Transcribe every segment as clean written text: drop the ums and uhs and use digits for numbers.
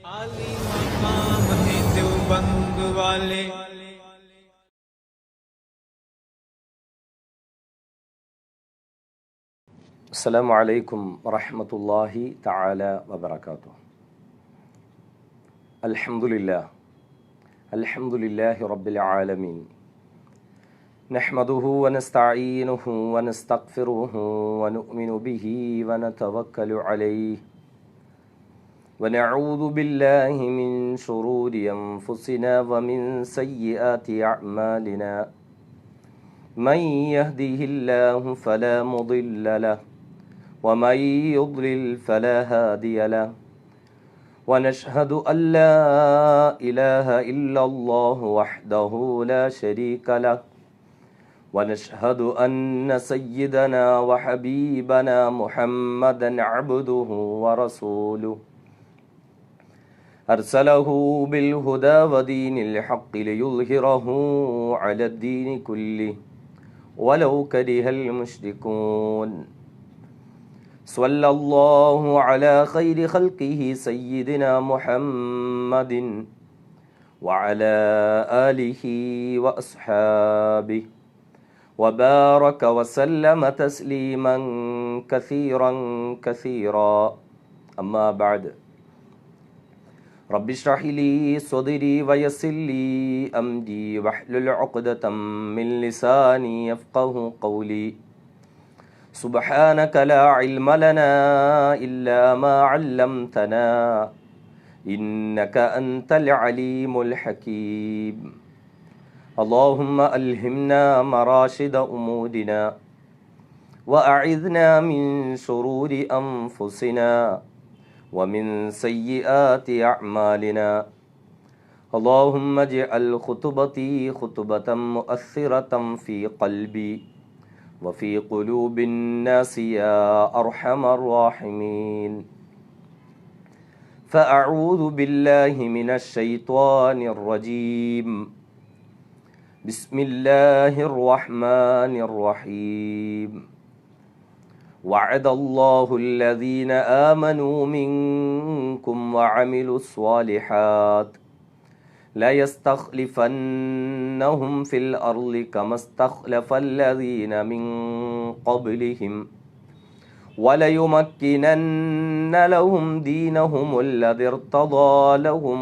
आली मकाम है देवबंद वाले। अस्सलामु अलैकुम वरहमतुल्लाहि तआला वबरकातुहु। अल्हम्दुलिल्लाहि रब्बिल आलमीन। नहमदुहु व नस्तईनुहु व नस्तगफिरुहु व नु'मिनु बिही व नतवक्कलु अलैहि व नऊज़ु बिल्लाहि मिन शुरूरि अनफुसिना व मिन सय्यिआति अअमालिना। मन यहदिहिल्लाहु फला मुदिल्ल लहु वमन युद्लिल फला हादिय लहु वनशहदु अल्ला इलाहा इल्लल्लाहु वहदहु ला शरीक लहु वनशहदु अन्न सय्यिदना व हबीबना मुहम्मदन अब्दुहु व रसूलुहु अरसलहु बिल हुदा व दीनिल हक़्क़ि लियुज़हिरहु अलद्दीनि कुल्लिहि वलौ करिहल मुश्रिकून। सल्लल्लाहु अला खैरि खल्क़िहि सय्यिदिना मुहम्मदिन व अला आलिहि व अस्हाबिहि व बारक व सल्लम तस्लीमन कसीरन कसीरा। अम्मा बाद। रब्बि इश्रह ली सदरी व यस्सिर ली अमरी वहलुल उक़दतम मिन लिसानी यफ़क़हू क़ौली। सुब्हानक ला इल्म लना इल्ला मा अल्लमतना इन्नक अंतल अलीमुल हकीम। अल्लाहुम्मा अल्हिमना मराशिद उमूरिना व अइज़ना मिन शुरूरि अनफुसिना व मिन सय्यिआति अअमालिना। अल्लाहुम्मा इजअल खुतबती खुतबतम मुअस्सिरतम फ़ी क़ल्बी वफ़ी क़ुलूबिन नास या अरहमर राहिमीन। फ़अऊज़ु बिल्लाहि मिनश शैत्वानिर रजीम। बिस्मिल्लाहिर रहमानिर रहीम। वअदल्लाहुल्लज़ीना आमनू मिनकुम वअमिलुस स्वालिहात ला यस्तख़लिफ़न्नहुम फ़िल अर्ज़ि कमा इस्तख़लफ़ल्लज़ीना मिन क़ब्लिहिम वलयुमक्किनन्न लहुम दीनहुमुल्लज़ी इर्तज़ा लहुम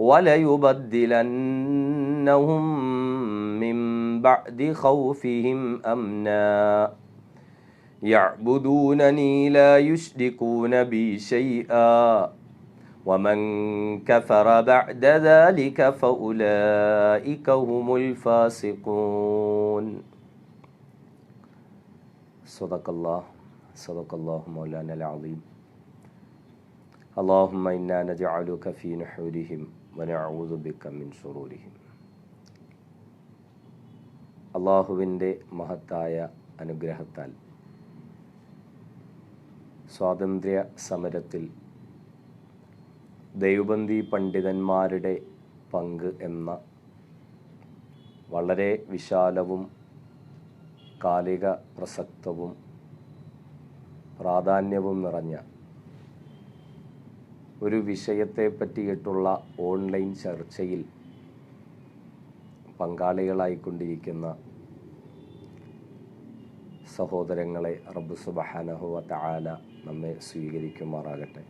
वलयुबद्दिलन्नहुम मिन बअदि ख़ौफ़िहिम अमना यअबुदूननी ला युश्रिकून बी शैआ वमन कफ़र बअद ज़ालिक फ़उलाइक हुमुल फ़ासिक़ून। सदक़ल्लाहु मौलानल अज़ीम। अल्लाहुम्मा इन्ना नजअलुका फ़ी नुहूरिहिम व नऊज़ु बिക മിൻ ശുറൂരിഹിം। അള്ളാഹുവിൻ്റെ മഹത്തായ അനുഗ്രഹത്താൽ സ്വാതന്ത്ര്യ സമരത്തിൽ ദേവബന്ദി പണ്ഡിതന്മാരുടെ പങ്ക് എന്ന വളരെ വിശാലവും കാലിക പ്രസക്തവും പ്രാധാന്യവും നിറഞ്ഞ ഒരു വിഷയത്തെ പറ്റിയിട്ടുള്ള ഓൺലൈൻ ചർച്ചയിൽ പങ്കാളികളായിക്കൊണ്ടിരിക്കുന്ന സഹോദരങ്ങളെ റബ്ബ് സുബ്ഹാനഹു വ തആല നമ്മെ സ്വീകരിക്കുമാറാകട്ടെ.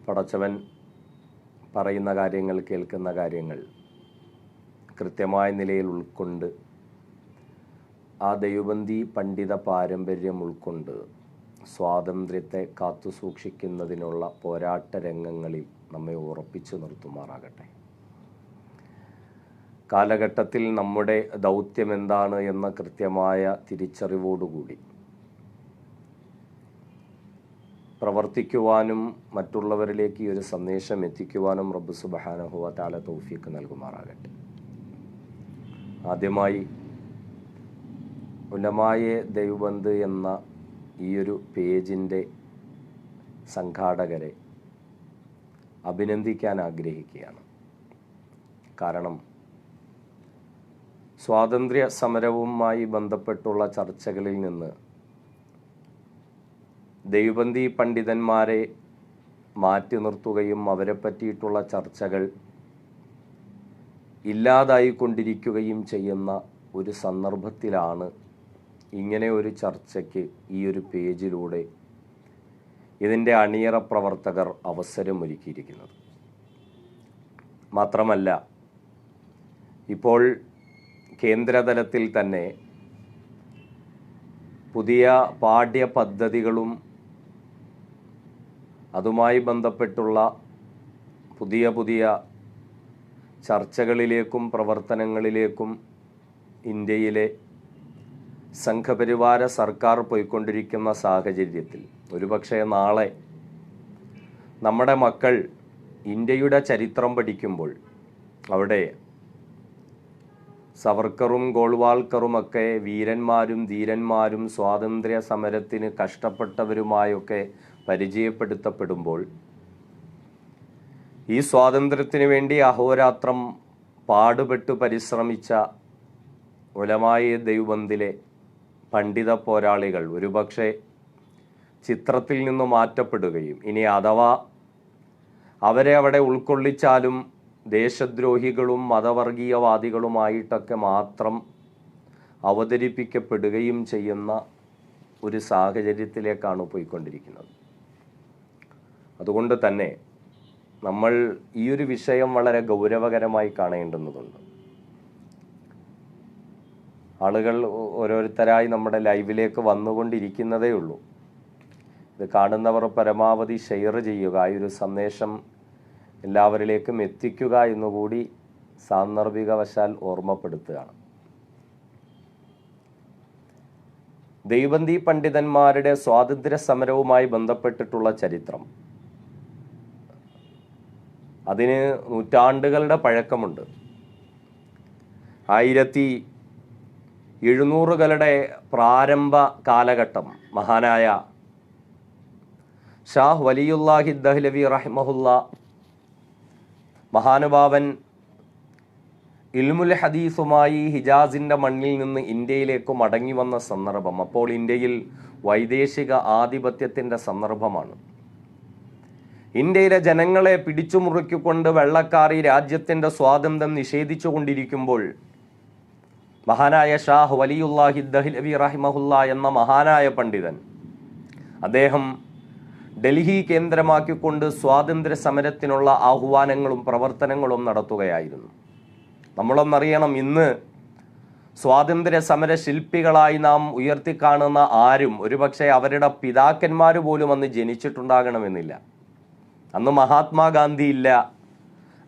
പടച്ചവൻ പറയുന്ന കാര്യങ്ങൾ, കേൾക്കുന്ന കാര്യങ്ങൾ കൃത്യമായ നിലയിൽ ഉൾക്കൊണ്ട് ആ ദൈവബന്ദി പണ്ഡിത പാരമ്പര്യം ഉൾക്കൊണ്ട് സ്വാതന്ത്ര്യത്തെ കാത്തുസൂക്ഷിക്കുന്നതിനുള്ള പോരാട്ട രംഗങ്ങളിൽ നമ്മെ ഉറപ്പിച്ചു നിർത്തുമാറാകട്ടെ. കാലഘട്ടത്തിൽ നമ്മുടെ ദൗത്യം എന്താണ് എന്ന കൃത്യമായ തിരിച്ചറിവോടുകൂടി പ്രവർത്തിക്കുവാനും മറ്റുള്ളവരിലേക്ക് ഈ ഒരു സന്ദേശം എത്തിക്കുവാനും റബ്ബ് സുബ്ഹാനഹു വ തആല തൗഫീഖ് നൽകുമാറാകട്ടെ. ആദ്യമായി ഉലമായെ ദൈവബന്ദ് എന്ന ഈയൊരു പേജിൻ്റെ സംഘാടകരെ അഭിനന്ദിക്കാൻ ആഗ്രഹിക്കുകയാണ്. കാരണം സ്വാതന്ത്ര്യ സമരവുമായി ബന്ധപ്പെട്ടുള്ള ചർച്ചകളിൽ നിന്ന് ദൈവബന്ധി പണ്ഡിതന്മാരെ മാറ്റി നിർത്തുകയും അവരെ പറ്റിയിട്ടുള്ള ചർച്ചകൾ ഇല്ലാതായിക്കൊണ്ടിരിക്കുകയും ചെയ്യുന്ന ഒരു സന്ദർഭത്തിലാണ് ഇങ്ങനെ ഒരു ചർച്ചയ്ക്ക് ഈ ഒരു പേജിലൂടെ ഇതിൻ്റെ അണിയറ പ്രവർത്തകർ അവസരമൊരുക്കിയിരിക്കുന്നത്. മാത്രമല്ല, ഇപ്പോൾ കേന്ദ്രതലത്തിൽ തന്നെ പുതിയ പാഠ്യപദ്ധതികളും അതുമായി ബന്ധപ്പെട്ടുള്ള പുതിയ ചർച്ചകളിലേക്കും പ്രവർത്തനങ്ങളിലേക്കും ഇന്ത്യയിലെ സംഘപരിവാര സർക്കാർ പോയിക്കൊണ്ടിരിക്കുന്ന സാഹചര്യത്തിൽ ഒരുപക്ഷെ നാളെ നമ്മുടെ മക്കൾ ഇന്ത്യയുടെ ചരിത്രം പഠിക്കുമ്പോൾ അവിടെ സവർക്കറും ഗോൾവാൾക്കറുമൊക്കെ വീരന്മാരും ധീരന്മാരും സ്വാതന്ത്ര്യ സമരത്തിന് കഷ്ടപ്പെട്ടവരുമായൊക്കെ പരിചയപ്പെടുത്തപ്പെടുമ്പോൾ ഈ സ്വാതന്ത്ര്യത്തിന് വേണ്ടി അഹോരാത്രം പാടുപെട്ട് പരിശ്രമിച്ച ഉലമായെ ദൈവബന്ധിലെ പണ്ഡിത പോരാളികൾ ഒരുപക്ഷെ ചിത്രത്തിൽ നിന്ന് മാറ്റപ്പെടുകയും ഇനി അഥവാ അവരെ അവിടെ ഉൾക്കൊള്ളിച്ചാലും ദേശദ്രോഹികളും മതവർഗീയവാദികളുമായിട്ടൊക്കെ മാത്രം അവതരിപ്പിക്കപ്പെടുകയും ചെയ്യുന്ന ഒരു സാഹചര്യത്തിലേക്കാണ് പോയിക്കൊണ്ടിരിക്കുന്നത്. അതുകൊണ്ട് തന്നെ നമ്മൾ ഈ ഒരു വിഷയം വളരെ ഗൗരവകരമായി കാണേണ്ടുന്നതുണ്ട്. ആളുകൾ ഓരോരുത്തരായി നമ്മുടെ ലൈവിലേക്ക് വന്നുകൊണ്ടിരിക്കുന്നതേ ഉള്ളൂ. ഇത് കാണുന്നവർ പരമാവധി ഷെയർ ചെയ്യുക, ഈ ഒരു സന്ദേശം എല്ലാവരിലേക്കും എത്തിക്കുക എന്നുകൂടി സാന്ദർഭികവശാൽ ഓർമ്മപ്പെടുത്തുകയാണ്. ദൈവബന്ധി പണ്ഡിതന്മാരുടെ സ്വാതന്ത്ര്യ സമരവുമായി ബന്ധപ്പെട്ടിട്ടുള്ള ചരിത്രം അതിന് നൂറ്റാണ്ടുകളുടെ പഴക്കമുണ്ട്. 1700കളുടെ പ്രാരംഭ കാലഘട്ടം മഹാനായ ഷാഹ് വലിയുല്ലാഹി ദഹ്ലവി റഹിമഹുല്ല മഹാനുഭാവൻ ഇൽമുൽ ഹദീസുമായി ഹിജാസിൻ്റെ മണ്ണിൽ നിന്ന് ഇന്ത്യയിലേക്ക് മടങ്ങി വന്ന സന്ദർഭം, അപ്പോൾ ഇന്ത്യയിൽ വൈദേശിക ആധിപത്യത്തിൻ്റെ സന്ദർഭമാണ്. ഇന്ത്യയിലെ ജനങ്ങളെ പിടിച്ചുമുറുക്കിക്കൊണ്ട് വെള്ളക്കാർ ഈ രാജ്യത്തിൻ്റെ സ്വാതന്ത്ര്യം നിഷേധിച്ചു കൊണ്ടിരിക്കുമ്പോൾ മഹാനായ ഷാഹ് വലിയുല്ലാഹി ദഹ്ലവി റഹിമഹുല്ല എന്ന മഹാനായ പണ്ഡിതൻ അദ്ദേഹം ഡൽഹി കേന്ദ്രമാക്കിക്കൊണ്ട് സ്വാതന്ത്ര്യ സമരത്തിനുള്ള ആഹ്വാനങ്ങളും പ്രവർത്തനങ്ങളും നടത്തുകയായിരുന്നു. നമ്മളൊന്നറിയണം, ഇന്ന് സ്വാതന്ത്ര്യ സമര ശില്പികളായി നാം ഉയർത്തിക്കാണുന്ന ആരും ഒരുപക്ഷെ അവരുടെ പിതാക്കന്മാർ പോലും അന്ന് ജനിച്ചിട്ടുണ്ടാകണമെന്നില്ല. അന്ന് മഹാത്മാഗാന്ധി ഇല്ല,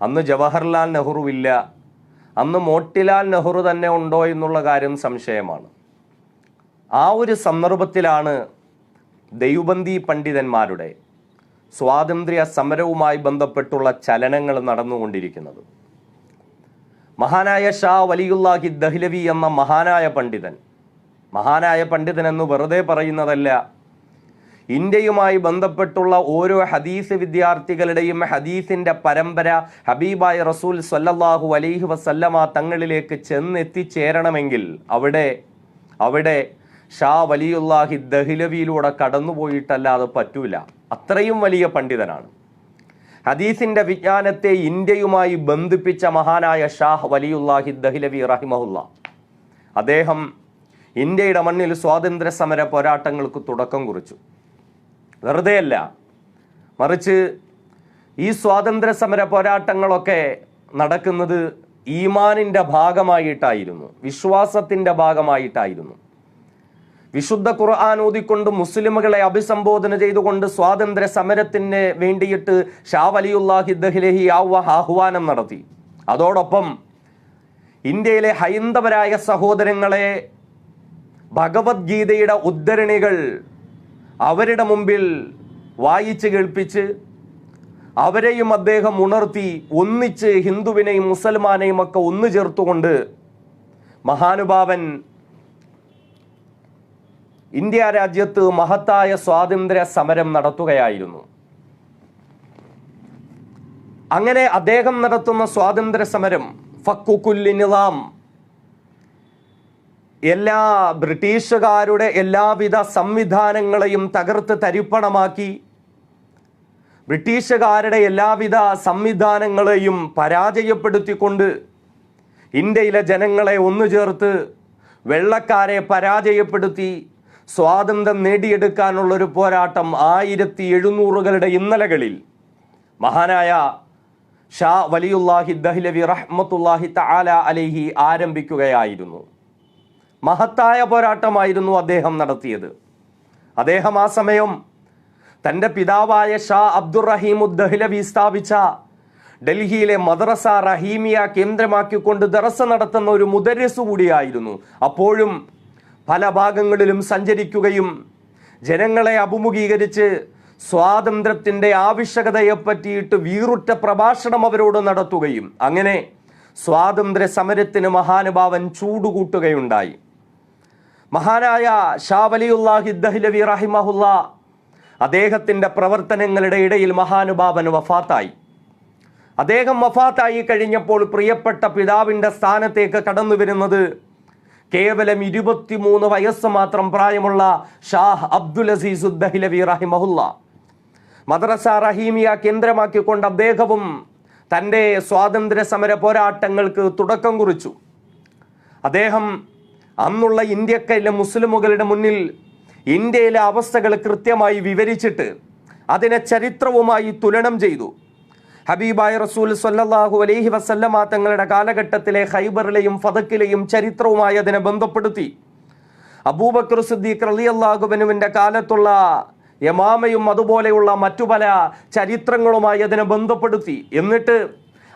അന്ന് ജവഹർലാൽ നെഹ്റു ഇല്ല, അന്ന് മോട്ടിലാൽ നെഹ്റു തന്നെ ഉണ്ടോ എന്നുള്ള കാര്യം സംശയമാണ്. ആ ഒരു സന്ദർഭത്തിലാണ് ദൈവബന്ധി പണ്ഡിതന്മാരുടെ സ്വാതന്ത്ര്യ സമരവുമായി ബന്ധപ്പെട്ടുള്ള ചലനങ്ങൾ നടന്നുകൊണ്ടിരിക്കുന്നത്. മഹാനായ ഷാ വലിയുല്ലാഹി ദഹ്ലവി എന്ന മഹാനായ പണ്ഡിതൻ എന്ന് വെറുതെ പറയുന്നതല്ല, ഇന്ത്യയുമായി ബന്ധപ്പെട്ടുള്ള ഓരോ ഹദീസ് വിദ്യാർത്ഥികളുടെയും ഹദീസിൻ്റെ പരമ്പര ഹബീബായ റസൂൽ സ്വല്ലല്ലാഹു അലൈഹി വസല്ലമ തങ്ങളിലേക്ക് ചെന്നെത്തിച്ചേരണമെങ്കിൽ അവിടെ ഷാ വലിയുല്ലാഹി ദഹ്ലവിയിലൂടെ കടന്നുപോയിട്ടല്ലാതെ പറ്റൂല. അത്രയും വലിയ പണ്ഡിതനാണ്. ഹദീസിൻ്റെ വിജ്ഞാനത്തെ ഇന്ത്യയുമായി ബന്ധിപ്പിച്ച മഹാനായ ഷാഹ് വലിയുല്ലാഹി ദഹ്ലവി റഹിമഹുല്ല അദ്ദേഹം ഇന്ത്യയുടെ മണ്ണിൽ സ്വാതന്ത്ര്യ സമര പോരാട്ടങ്ങൾക്ക് തുടക്കം കുറിച്ചു. വെറുതെയല്ല, മറിച്ച് ഈ സ്വാതന്ത്ര്യ സമര പോരാട്ടങ്ങളൊക്കെ നടക്കുന്നത് ഈമാനിൻ്റെ ഭാഗമായിട്ടായിരുന്നു, വിശ്വാസത്തിൻ്റെ ഭാഗമായിട്ടായിരുന്നു. വിശുദ്ധ ഖുർആൻ ഓതിക്കൊണ്ട് മുസ്ലിമുകളെ അഭിസംബോധന ചെയ്തുകൊണ്ട് സ്വാതന്ത്ര്യ സമരത്തിന് വേണ്ടിയിട്ട് ഷാ വലിയുല്ലാഹി ദഹ്ലവി ആഹ്വാനം നടത്തി. അതോടൊപ്പം ഇന്ത്യയിലെ ഹൈന്ദവരായ സഹോദരങ്ങളെ ഭഗവത്ഗീതയുടെ ഉദ്ധരണികൾ അവരുടെ മുമ്പിൽ വായിച്ച് കേൾപ്പിച്ച് അവരെയും അദ്ദേഹം ഉണർത്തി ഒന്നിച്ച് ഹിന്ദുവിനെയും മുസൽമാനെയും ഒക്കെ ഒന്നു ചേർത്തുകൊണ്ട് മഹാനുഭാവൻ ഇന്ത്യ രാജ്യത്ത് മഹത്തായ സ്വാതന്ത്ര്യ സമരം നടത്തുകയായിരുന്നു. അങ്ങനെ അദ്ദേഹം നടത്തുന്ന സ്വാതന്ത്ര്യ സമരം ഫക്കു കുല്ലി നിളാം, എല്ലാ ബ്രിട്ടീഷുകാരുടെ എല്ലാവിധ സംവിധാനങ്ങളെയും തകർത്ത് തരിപ്പണമാക്കി, ബ്രിട്ടീഷുകാരുടെ എല്ലാവിധ സംവിധാനങ്ങളെയും പരാജയപ്പെടുത്തിക്കൊണ്ട് ഇന്ത്യയിലെ ജനങ്ങളെ ഒന്നുചേർത്ത് വെള്ളക്കാരെ പരാജയപ്പെടുത്തി സ്വാതന്ത്ര്യം നേടിയെടുക്കാനുള്ളൊരു പോരാട്ടം 1700കളുടെ ഇന്നലകളിൽ മഹാനായ ഷാ വലിയുല്ലാഹി ദഹ്ലവി റഹ്മത്തുല്ലാഹി തആല അലൈഹി ആരംഭിക്കുകയായിരുന്നു. മഹത്തായ പോരാട്ടമായിരുന്നു അദ്ദേഹം നടത്തിയത്. അദ്ദേഹം ആ സമയം തൻ്റെ പിതാവായ ഷാ അബ്ദുറഹീം ദഹ്ലവി സ്ഥാപിച്ച ഡൽഹിയിലെ മദ്രസ റഹീമിയ കേന്ദ്രമാക്കിക്കൊണ്ട് ദർസ നടത്തുന്ന ഒരു മുദരിസ് കൂടിയായിരുന്നു. അപ്പോഴും പല ഭാഗങ്ങളിലും സഞ്ചരിക്കുകയും ജനങ്ങളെ അഭിമുഖീകരിച്ച് സ്വാതന്ത്ര്യത്തിൻ്റെ ആവശ്യകതയെ പറ്റിയിട്ട് വീറുറ്റ പ്രഭാഷണം അവരോട് നടത്തുകയും അങ്ങനെ സ്വാതന്ത്ര്യ സമരത്തിന് മഹാനുഭാവൻ ചൂടുകൂട്ടുകയുണ്ടായി. മഹാനായ ഷാ വലിയുല്ലാഹി ദഹ്ലവി റഹിമഹുല്ലാ അദ്ദേഹത്തിൻ്റെ പ്രവർത്തനങ്ങളുടെ ഇടയിൽ മഹാനുഭാവൻ വഫാത്തായി. അദ്ദേഹം വഫാത്തായി കഴിഞ്ഞപ്പോൾ പ്രിയപ്പെട്ട പിതാവിൻ്റെ സ്ഥാനത്തേക്ക് കടന്നു വരുന്നത് കേവലം 23 വയസ്സ് മാത്രം പ്രായമുള്ള ഷാഹ് അബ്ദുൽ അസീസ് ദഹ്ലവി റഹിമഹുല്ലാ. മദ്രസ റഹീമിയ കേന്ദ്രമാക്കിക്കൊണ്ട് അദ്ദേഹവും തൻ്റെ സ്വാതന്ത്ര്യ സമര പോരാട്ടങ്ങൾക്ക് തുടക്കം കുറിച്ചു. അദ്ദേഹം അന്നുള്ള ഇന്ത്യക്കാരിലെ മുസ്ലിമുകളുടെ മുന്നിൽ ഇന്ത്യയിലെ അവസ്ഥകൾ കൃത്യമായി വിവരിച്ചിട്ട് അതിനെ ചരിത്രവുമായി തുലനം ചെയ്തു. ഹബീബായ റസൂൽ സ്വല്ലല്ലാഹു അലൈഹി വസല്ലമ തങ്ങളുടെ കാലഘട്ടത്തിലെ ഖൈബറിലെയും ഫതക്കിലെയും ചരിത്രവുമായി അതിനെ ബന്ധപ്പെടുത്തി. അബൂബക്കർ സിദ്ദീഖ് റളിയല്ലാഹു അൻഹുവിൻ്റെ കാലത്തുള്ള യമാമയും അതുപോലെയുള്ള മറ്റു പല ചരിത്രങ്ങളുമായി അതിനെ ബന്ധപ്പെടുത്തി. എന്നിട്ട്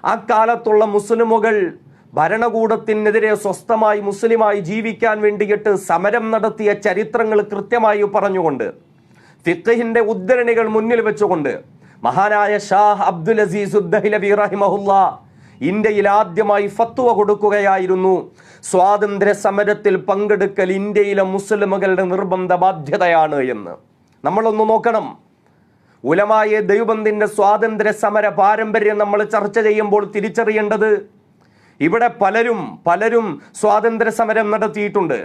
ആ കാലത്തുള്ള മുസ്ലിമുകൾ ഭരണകൂടത്തിനെതിരെ സ്വസ്ഥമായി മുസ്ലിമായി ജീവിക്കാൻ വേണ്ടിയിട്ട് സമരം നടത്തിയ ചരിത്രങ്ങൾ കൃത്യമായി പറഞ്ഞുകൊണ്ട് ഫിഖ്ഹിന്റെ ഉദ്ധരണികൾ മുന്നിൽ വെച്ചുകൊണ്ട് മഹാനായ ഷാഹ് അബ്ദുൽ അസീസ് ദഹ്ലവി റഹിമഹുല്ലാ ഇന്ത്യയിൽ ആദ്യമായി ഫത്വ കൊടുക്കുകയായിരുന്നു. സ്വാതന്ത്ര്യ സമരത്തിൽ പങ്കെടുക്കൽ ഇന്ത്യയിലെ മുസ്ലിമുകളുടെ നിർബന്ധ ബാധ്യതയാണ് എന്ന്. നമ്മളൊന്ന് നോക്കണം. ഉലമായ ദൈവബന്ധിന്റെ സ്വാതന്ത്ര്യ സമര പാരമ്പര്യം നമ്മൾ ചർച്ച ചെയ്യുമ്പോൾ തിരിച്ചറിയേണ്ടത് ഇവിടെ പലരും സ്വാതന്ത്ര്യ സമരം നടത്തിയിട്ടുണ്ട്.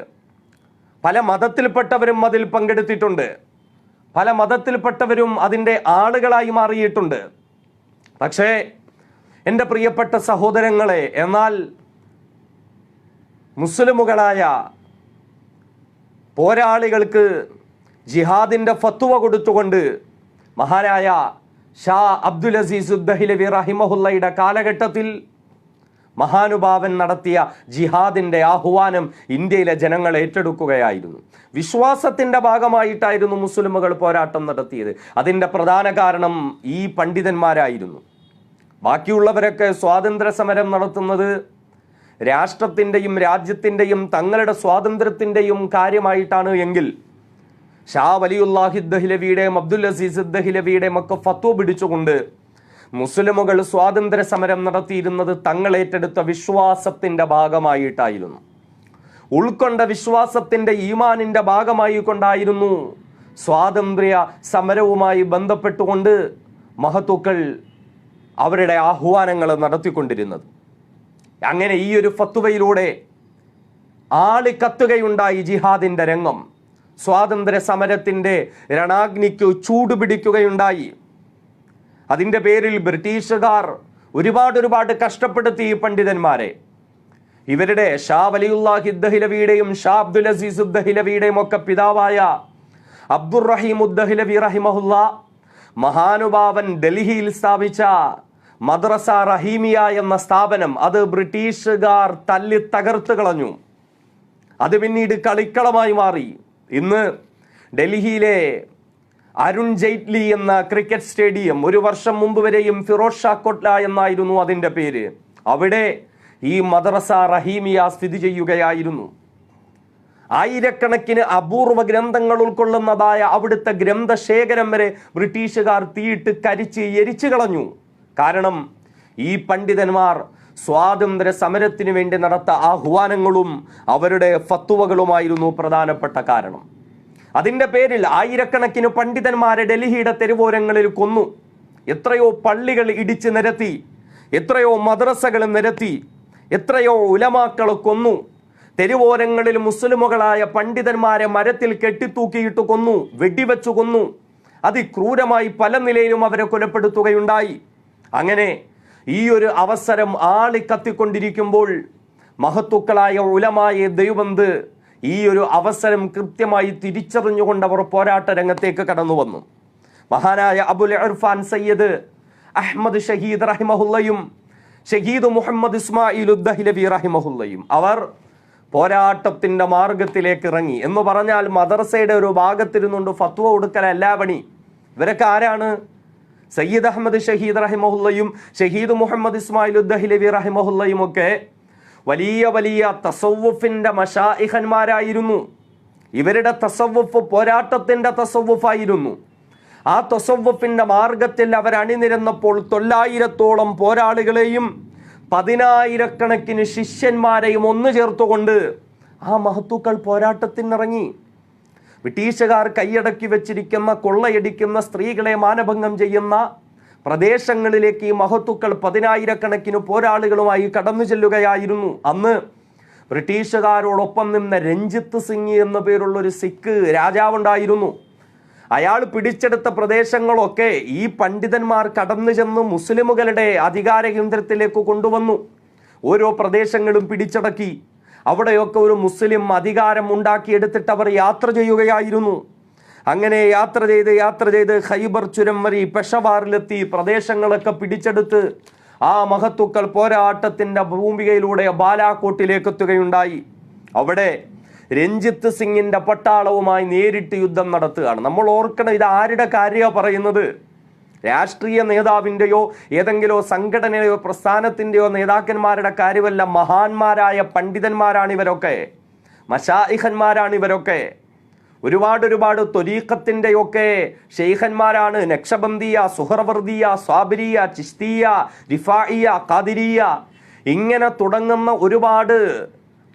പല മതത്തിൽപ്പെട്ടവരും അതിൽ പങ്കെടുത്തിട്ടുണ്ട്. പല മതത്തിൽപ്പെട്ടവരും അതിൻ്റെ ആളുകളായി മാറിയിട്ടുണ്ട്. പക്ഷേ എൻ്റെ പ്രിയപ്പെട്ട സഹോദരങ്ങളെ, എന്നാൽ മുസ്ലിമുകളായ പോരാളികൾക്ക് ജിഹാദിൻ്റെ ഫത്വ കൊടുത്തുകൊണ്ട് മഹാനായ ഷാ അബ്ദുൽ അസീസ് ദഹ്ലവി റഹിമഹുല്ലയുടെ കാലഘട്ടത്തിൽ മഹാനുഭാവൻ നടത്തിയ ജിഹാദിൻ്റെ ആഹ്വാനം ഇന്ത്യയിലെ ജനങ്ങൾ ഏറ്റെടുക്കുകയായിരുന്നു. വിശ്വാസത്തിൻ്റെ ഭാഗമായിട്ടായിരുന്നു മുസ്ലിമുകൾ പോരാട്ടം നടത്തിയത്. അതിൻ്റെ പ്രധാന കാരണം ഈ പണ്ഡിതന്മാരായിരുന്നു. ബാക്കിയുള്ളവരൊക്കെ സ്വാതന്ത്ര്യ സമരം നടത്തുന്നത് രാഷ്ട്രത്തിൻ്റെയും രാജ്യത്തിൻ്റെയും തങ്ങളുടെ സ്വാതന്ത്ര്യത്തിൻ്റെയും കാര്യമായിട്ടാണ് എങ്കിൽ ഷാ വലിയുല്ലാഹി ദഹ്ലവിയുടെയും അബ്ദുൽ അസീസ് ദഹ്ലവിയുടെയും ഒക്കെ ഫത്വ പിടിച്ചുകൊണ്ട് മുസ്ലിമുകൾ സ്വാതന്ത്ര്യ സമരം നടത്തിയിരുന്നത് തങ്ങൾ ഏറ്റെടുത്ത വിശ്വാസത്തിൻ്റെ ഭാഗമായിട്ടായിരുന്നു. ഉൾക്കൊണ്ട വിശ്വാസത്തിൻ്റെ ഈമാനിൻ്റെ ഭാഗമായി കൊണ്ടായിരുന്നു സ്വാതന്ത്ര്യ സമരവുമായി ബന്ധപ്പെട്ടുകൊണ്ട് മഹത്തുക്കൾ അവരുടെ ആഹ്വാനങ്ങൾ നടത്തിക്കൊണ്ടിരുന്നത്. അങ്ങനെ ഈ ഒരു ഫത്വയിലൂടെ ആളിക്കത്തുകയുണ്ടായി ജിഹാദിൻ്റെ രംഗം. സ്വാതന്ത്ര്യ സമരത്തിൻ്റെ രണാഗ്നിക്ക് ചൂടുപിടിക്കുകയുണ്ടായി. അതിൻ്റെ പേരിൽ ബ്രിട്ടീഷുകാർ ഒരുപാട് കഷ്ടപ്പെടുത്തി ഈ പണ്ഡിതന്മാരെ. ഇവരുടെ ഷാ വലിയുല്ലാഹി ദഹ്ലവിയുടെയും ഷാ അബ്ദുൽ അസീസ് ദഹ്ലവിയുടെയും ഒക്കെ പിതാവായ അബ്ദുറഹീം ദഹ്ലവി റഹിമഹുല്ലാ മഹാനുഭാവൻ ഡൽഹിയിൽ സ്ഥാപിച്ച മദ്രസ റഹീമിയ എന്ന സ്ഥാപനം അത് ബ്രിട്ടീഷുകാർ തല്ലി തകർത്ത് കളഞ്ഞു. അത് പിന്നീട് കളിക്കളമായി മാറി. ഇന്ന് ഡൽഹിയിലെ അരുൺ ജെയ്റ്റ്ലി എന്ന ക്രിക്കറ്റ് സ്റ്റേഡിയം, ഒരു വർഷം മുമ്പ് വരെയും ഫിറോസ് ഷാ കോട്ട്ല എന്നായിരുന്നു അതിൻ്റെ പേര്, അവിടെ ഈ മദ്രസ റഹീമിയ സ്ഥിതി ചെയ്യുകയായിരുന്നു. ആയിരക്കണക്കിന് അപൂർവ ഗ്രന്ഥങ്ങൾ ഉൾക്കൊള്ളുന്നതായ അവിടുത്തെ ഗ്രന്ഥശേഖരം വരെ ബ്രിട്ടീഷുകാർ തീയിട്ട് കരിച്ച് എരിച്ചു കളഞ്ഞു. കാരണം ഈ പണ്ഡിതന്മാർ സ്വാതന്ത്ര്യ സമരത്തിന് വേണ്ടി നടത്ത ആഹ്വാനങ്ങളും അവരുടെ ഫത്വകളുമായിരുന്നു പ്രധാനപ്പെട്ട കാരണം. അതിൻ്റെ പേരിൽ ആയിരക്കണക്കിന് പണ്ഡിതന്മാരെ ഡൽഹിയുടെ തെരുവോരങ്ങളിൽ കൊന്നു. എത്രയോ പള്ളികൾ ഇടിച്ച് നിരത്തി, എത്രയോ മദ്രസകൾ നിരത്തി, എത്രയോ ഉലമാക്കളെ കൊന്നു. തെരുവോരങ്ങളിൽ മുസ്ലിമുകളായ പണ്ഡിതന്മാരെ മരത്തിൽ കെട്ടിത്തൂക്കിയിട്ട് കൊന്നു, വെടിവെച്ചു കൊന്നു. അതിക്രൂരമായി പല നിലയിലും അവരെ കൊലപ്പെടുത്തുകയുണ്ടായി. അങ്ങനെ ഈ ഒരു അവസരം ആളിക്കത്തിക്കൊണ്ടിരിക്കുമ്പോൾ മഹത്തുക്കളായ ഉലമായ ദൈവബന്ദ് ഈ ഒരു അവസരം കൃത്യമായി തിരിച്ചറിഞ്ഞുകൊണ്ട് അവർ പോരാട്ട രംഗത്തേക്ക് കടന്നു വന്നു. മഹാനായ അബുൽ ഇർഫാൻ സയ്യിദ് അഹ്മദ് ഷഹീദ് റഹിമഹുല്ലയും ഷഹീദ് മുഹമ്മദ് ഇസ്മായിൽ ഉദ്ദഹിലവി റഹിമഹുല്ലയും അവർ പോരാട്ടത്തിന്റെ മാർഗത്തിലേക്ക് ഇറങ്ങി. എന്ന് പറഞ്ഞാൽ മദർസയുടെ ഒരു ഭാഗത്തിരുന്നുകൊണ്ട് ഫത്വ കൊടുക്കലല്ല പണി. ഇവരൊക്കെ ആരാണ്? സയ്യിദ് അഹമ്മദ് ഷഹീദ് റഹിമഹുല്ലയും ഷഹീദ് മുഹമ്മദ് ഇസ്മായിൽ ഉദ്ദഹിലവി റഹിമഹുല്ലയും ഒക്കെ വലിയ വലിയ തസവ്വുഫിന്റെ മശായിഖന്മാരായിരുന്നു. ഇവരുടെ തസവ്വുഫ് പോരാട്ടത്തിന്റെ തസവ്വുഫായിരുന്നു. ആ തസവ്വുഫിന്റെ മാർഗത്തിൽ അവർ അണിനിരന്നപ്പോൾ 900-ഓളം പോരാളികളെയും 10,000-കണക്കിന് ശിഷ്യന്മാരെയും ഒന്നു ചേർത്തുകൊണ്ട് ആ മഹത്തുക്കൾ പോരാട്ടത്തിനിറങ്ങി. ബ്രിട്ടീഷുകാർ കൈയടക്കി വെച്ചിരിക്കുന്ന, കൊള്ളയടിക്കുന്ന, സ്ത്രീകളെ മാനഭംഗം ചെയ്യുന്ന പ്രദേശങ്ങളിലേക്ക് ഈ മഹത്തുക്കൾ 10,000-കണക്കിന് പോരാളികളുമായി കടന്നു ചെല്ലുകയായിരുന്നു. അന്ന് ബ്രിട്ടീഷുകാരോടൊപ്പം നിന്ന രഞ്ജിത്ത് സിംഗ് എന്ന പേരുള്ള ഒരു സിഖ് രാജാവുണ്ടായിരുന്നു. അയാൾ പിടിച്ചെടുത്ത പ്രദേശങ്ങളൊക്കെ ഈ പണ്ഡിതന്മാർ കടന്നു ചെന്ന് മുസ്ലിമുകളുടെ അധികാര കേന്ദ്രത്തിലേക്ക് കൊണ്ടുവന്നു. ഓരോ പ്രദേശങ്ങളും പിടിച്ചടക്കി അവിടെയൊക്കെ ഒരു മുസ്ലിം അധികാരം ഉണ്ടാക്കിയെടുത്തിട്ട് അവർ യാത്ര ചെയ്യുകയായിരുന്നു. അങ്ങനെ യാത്ര ചെയ്ത് ഖൈബർ ചുരം വഴി പെഷവാറിലെത്തി പ്രദേശങ്ങളൊക്കെ പിടിച്ചെടുത്ത് ആ മഹത്തുക്കൾ പോരാട്ടത്തിന്റെ ഭൂമികയിലൂടെ ബാലാക്കോട്ടിലേക്ക് എത്തുകയുണ്ടായി. അവിടെ രഞ്ജിത്ത് സിംഗിന്റെ പട്ടാളവുമായി നേരിട്ട് യുദ്ധം നടത്തുകയാണ്. നമ്മൾ ഓർക്കണം, ഇത് ആരുടെ കാര്യമാണ് പറയുന്നത്? രാഷ്ട്രീയ നേതാവിൻ്റെയോ ഏതെങ്കിലും സംഘടനയോ പ്രസ്ഥാനത്തിൻ്റെയോ നേതാക്കന്മാരുടെ കാര്യമല്ല. മഹാന്മാരായ പണ്ഡിതന്മാരാണ് ഇവരൊക്കെ, മശായിഖന്മാരാണ് ഇവരൊക്കെ. ഒരുപാട് ത്വരീഖത്തിൻ്റെയൊക്കെ ഷെയ്ഖന്മാരാണ്. നക്ഷബന്ദിയ, സുഹറവർദിയ, സ്വാബിരിയ, ചിസ്തിയ, റിഫായിയ, ഖാദിരിയ, ഇങ്ങനെ തുടങ്ങുന്ന ഒരുപാട്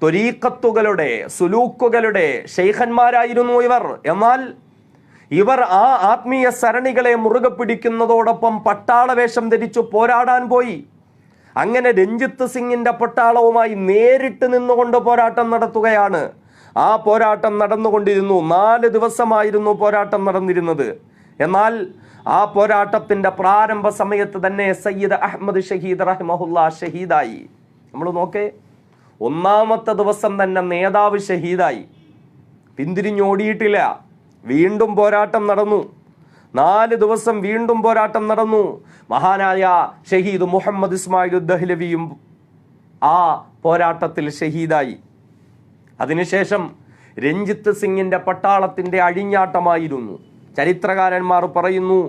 ത്വരീഖത്തുകളുടെ, സുലൂക്കുകളുടെ ഷെയ്ഖന്മാരായിരുന്നു ഇവർ. എന്നാൽ ഇവർ ആ ആത്മീയ സരണികളെ മുറുകെ പിടിക്കുന്നതോടൊപ്പം പട്ടാള വേഷം ധരിച്ചു പോരാടാൻ പോയി. അങ്ങനെ രഞ്ജിത്ത് സിംഗിന്റെ പട്ടാളവുമായി നേരിട്ട് നിന്നുകൊണ്ട് പോരാട്ടം നടത്തുകയാണ്. ആ പോരാട്ടം നടന്നുകൊണ്ടിരുന്നു. 4 ദിവസമായിരുന്നു പോരാട്ടം നടന്നിരുന്നത്. എന്നാൽ ആ പോരാട്ടത്തിന്റെ പ്രാരംഭ സമയത്ത് തന്നെ സയ്യിദ് അഹ്മദ് ഷഹീദ് റഹിമഹുല്ല ഷഹീദായി. നമ്മൾ നോക്കേ, 1-ാമത്തെ ദിവസം തന്നെ നേതാവ് ഷഹീദായി. പിന്തിരിഞ്ഞോടിയിട്ടില്ല. വീണ്ടും പോരാട്ടം നടന്നു. 4 ദിവസം വീണ്ടും പോരാട്ടം നടന്നു. മഹാനായ ഷഹീദ് മുഹമ്മദ് ഇസ്മായിൽ ഉദ്ദഹിലവിയും ആ പോരാട്ടത്തിൽ ഷഹീദായി. അതിനുശേഷം രഞ്ജിത്ത് സിംഗിന്റെ പട്ടാളത്തിന്റെ അഴിഞ്ഞാട്ടമായിരുന്നു. ചരിത്രകാരന്മാർ പറയുന്നു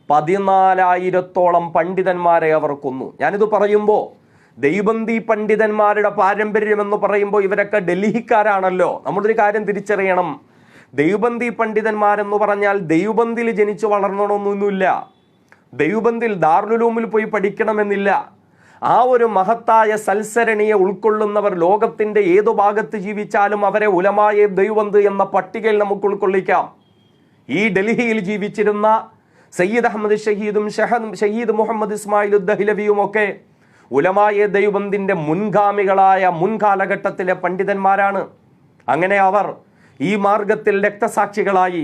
14,000-ഓളം പണ്ഡിതന്മാരെ അവർ കൊന്നു. ഞാനിത് പറയുമ്പോൾ ദൈവബന്ദി പണ്ഡിതന്മാരുടെ പാരമ്പര്യം എന്ന് പറയുമ്പോൾ ഇവരൊക്കെ ഡൽഹിക്കാരാണല്ലോ. നമ്മളൊരു കാര്യം തിരിച്ചറിയണം. ദൈവബന്ദി പണ്ഡിതന്മാരെന്ന് പറഞ്ഞാൽ ദൈവബന്ദിൽ ജനിച്ചു വളർന്നണമെന്നൊന്നുമില്ല. ദൈവബന്ദിൽ ദാറുലുലൂമിൽ പോയി പഠിക്കണമെന്നില്ല. ആ ഒരു മഹത്തായ സൽസരണിയെ ഉൾക്കൊള്ളുന്നവർ ലോകത്തിന്റെ ഏതു ഭാഗത്ത് ജീവിച്ചാലും അവരെ ഉലമായ ദൈവബന്ദ് എന്ന പട്ടികയിൽ നമുക്ക് ഉൾക്കൊള്ളിക്കാം. ഈ ഡൽഹിയിൽ ജീവിച്ചിരുന്ന സയ്യിദ് അഹമ്മദ് ഷഹീദും ഷഹീദ് മുഹമ്മദ് ഇസ്മായിൽ ഉദ്ദഹിലവിയും ഒക്കെ ഉലമായ ദൈവബന്ദിന്റെ മുൻഗാമികളായ മുൻകാലഘട്ടത്തിലെ പണ്ഡിതന്മാരാണ്. അങ്ങനെ അവർ ഈ മാർഗത്തിൽ രക്തസാക്ഷികളായി.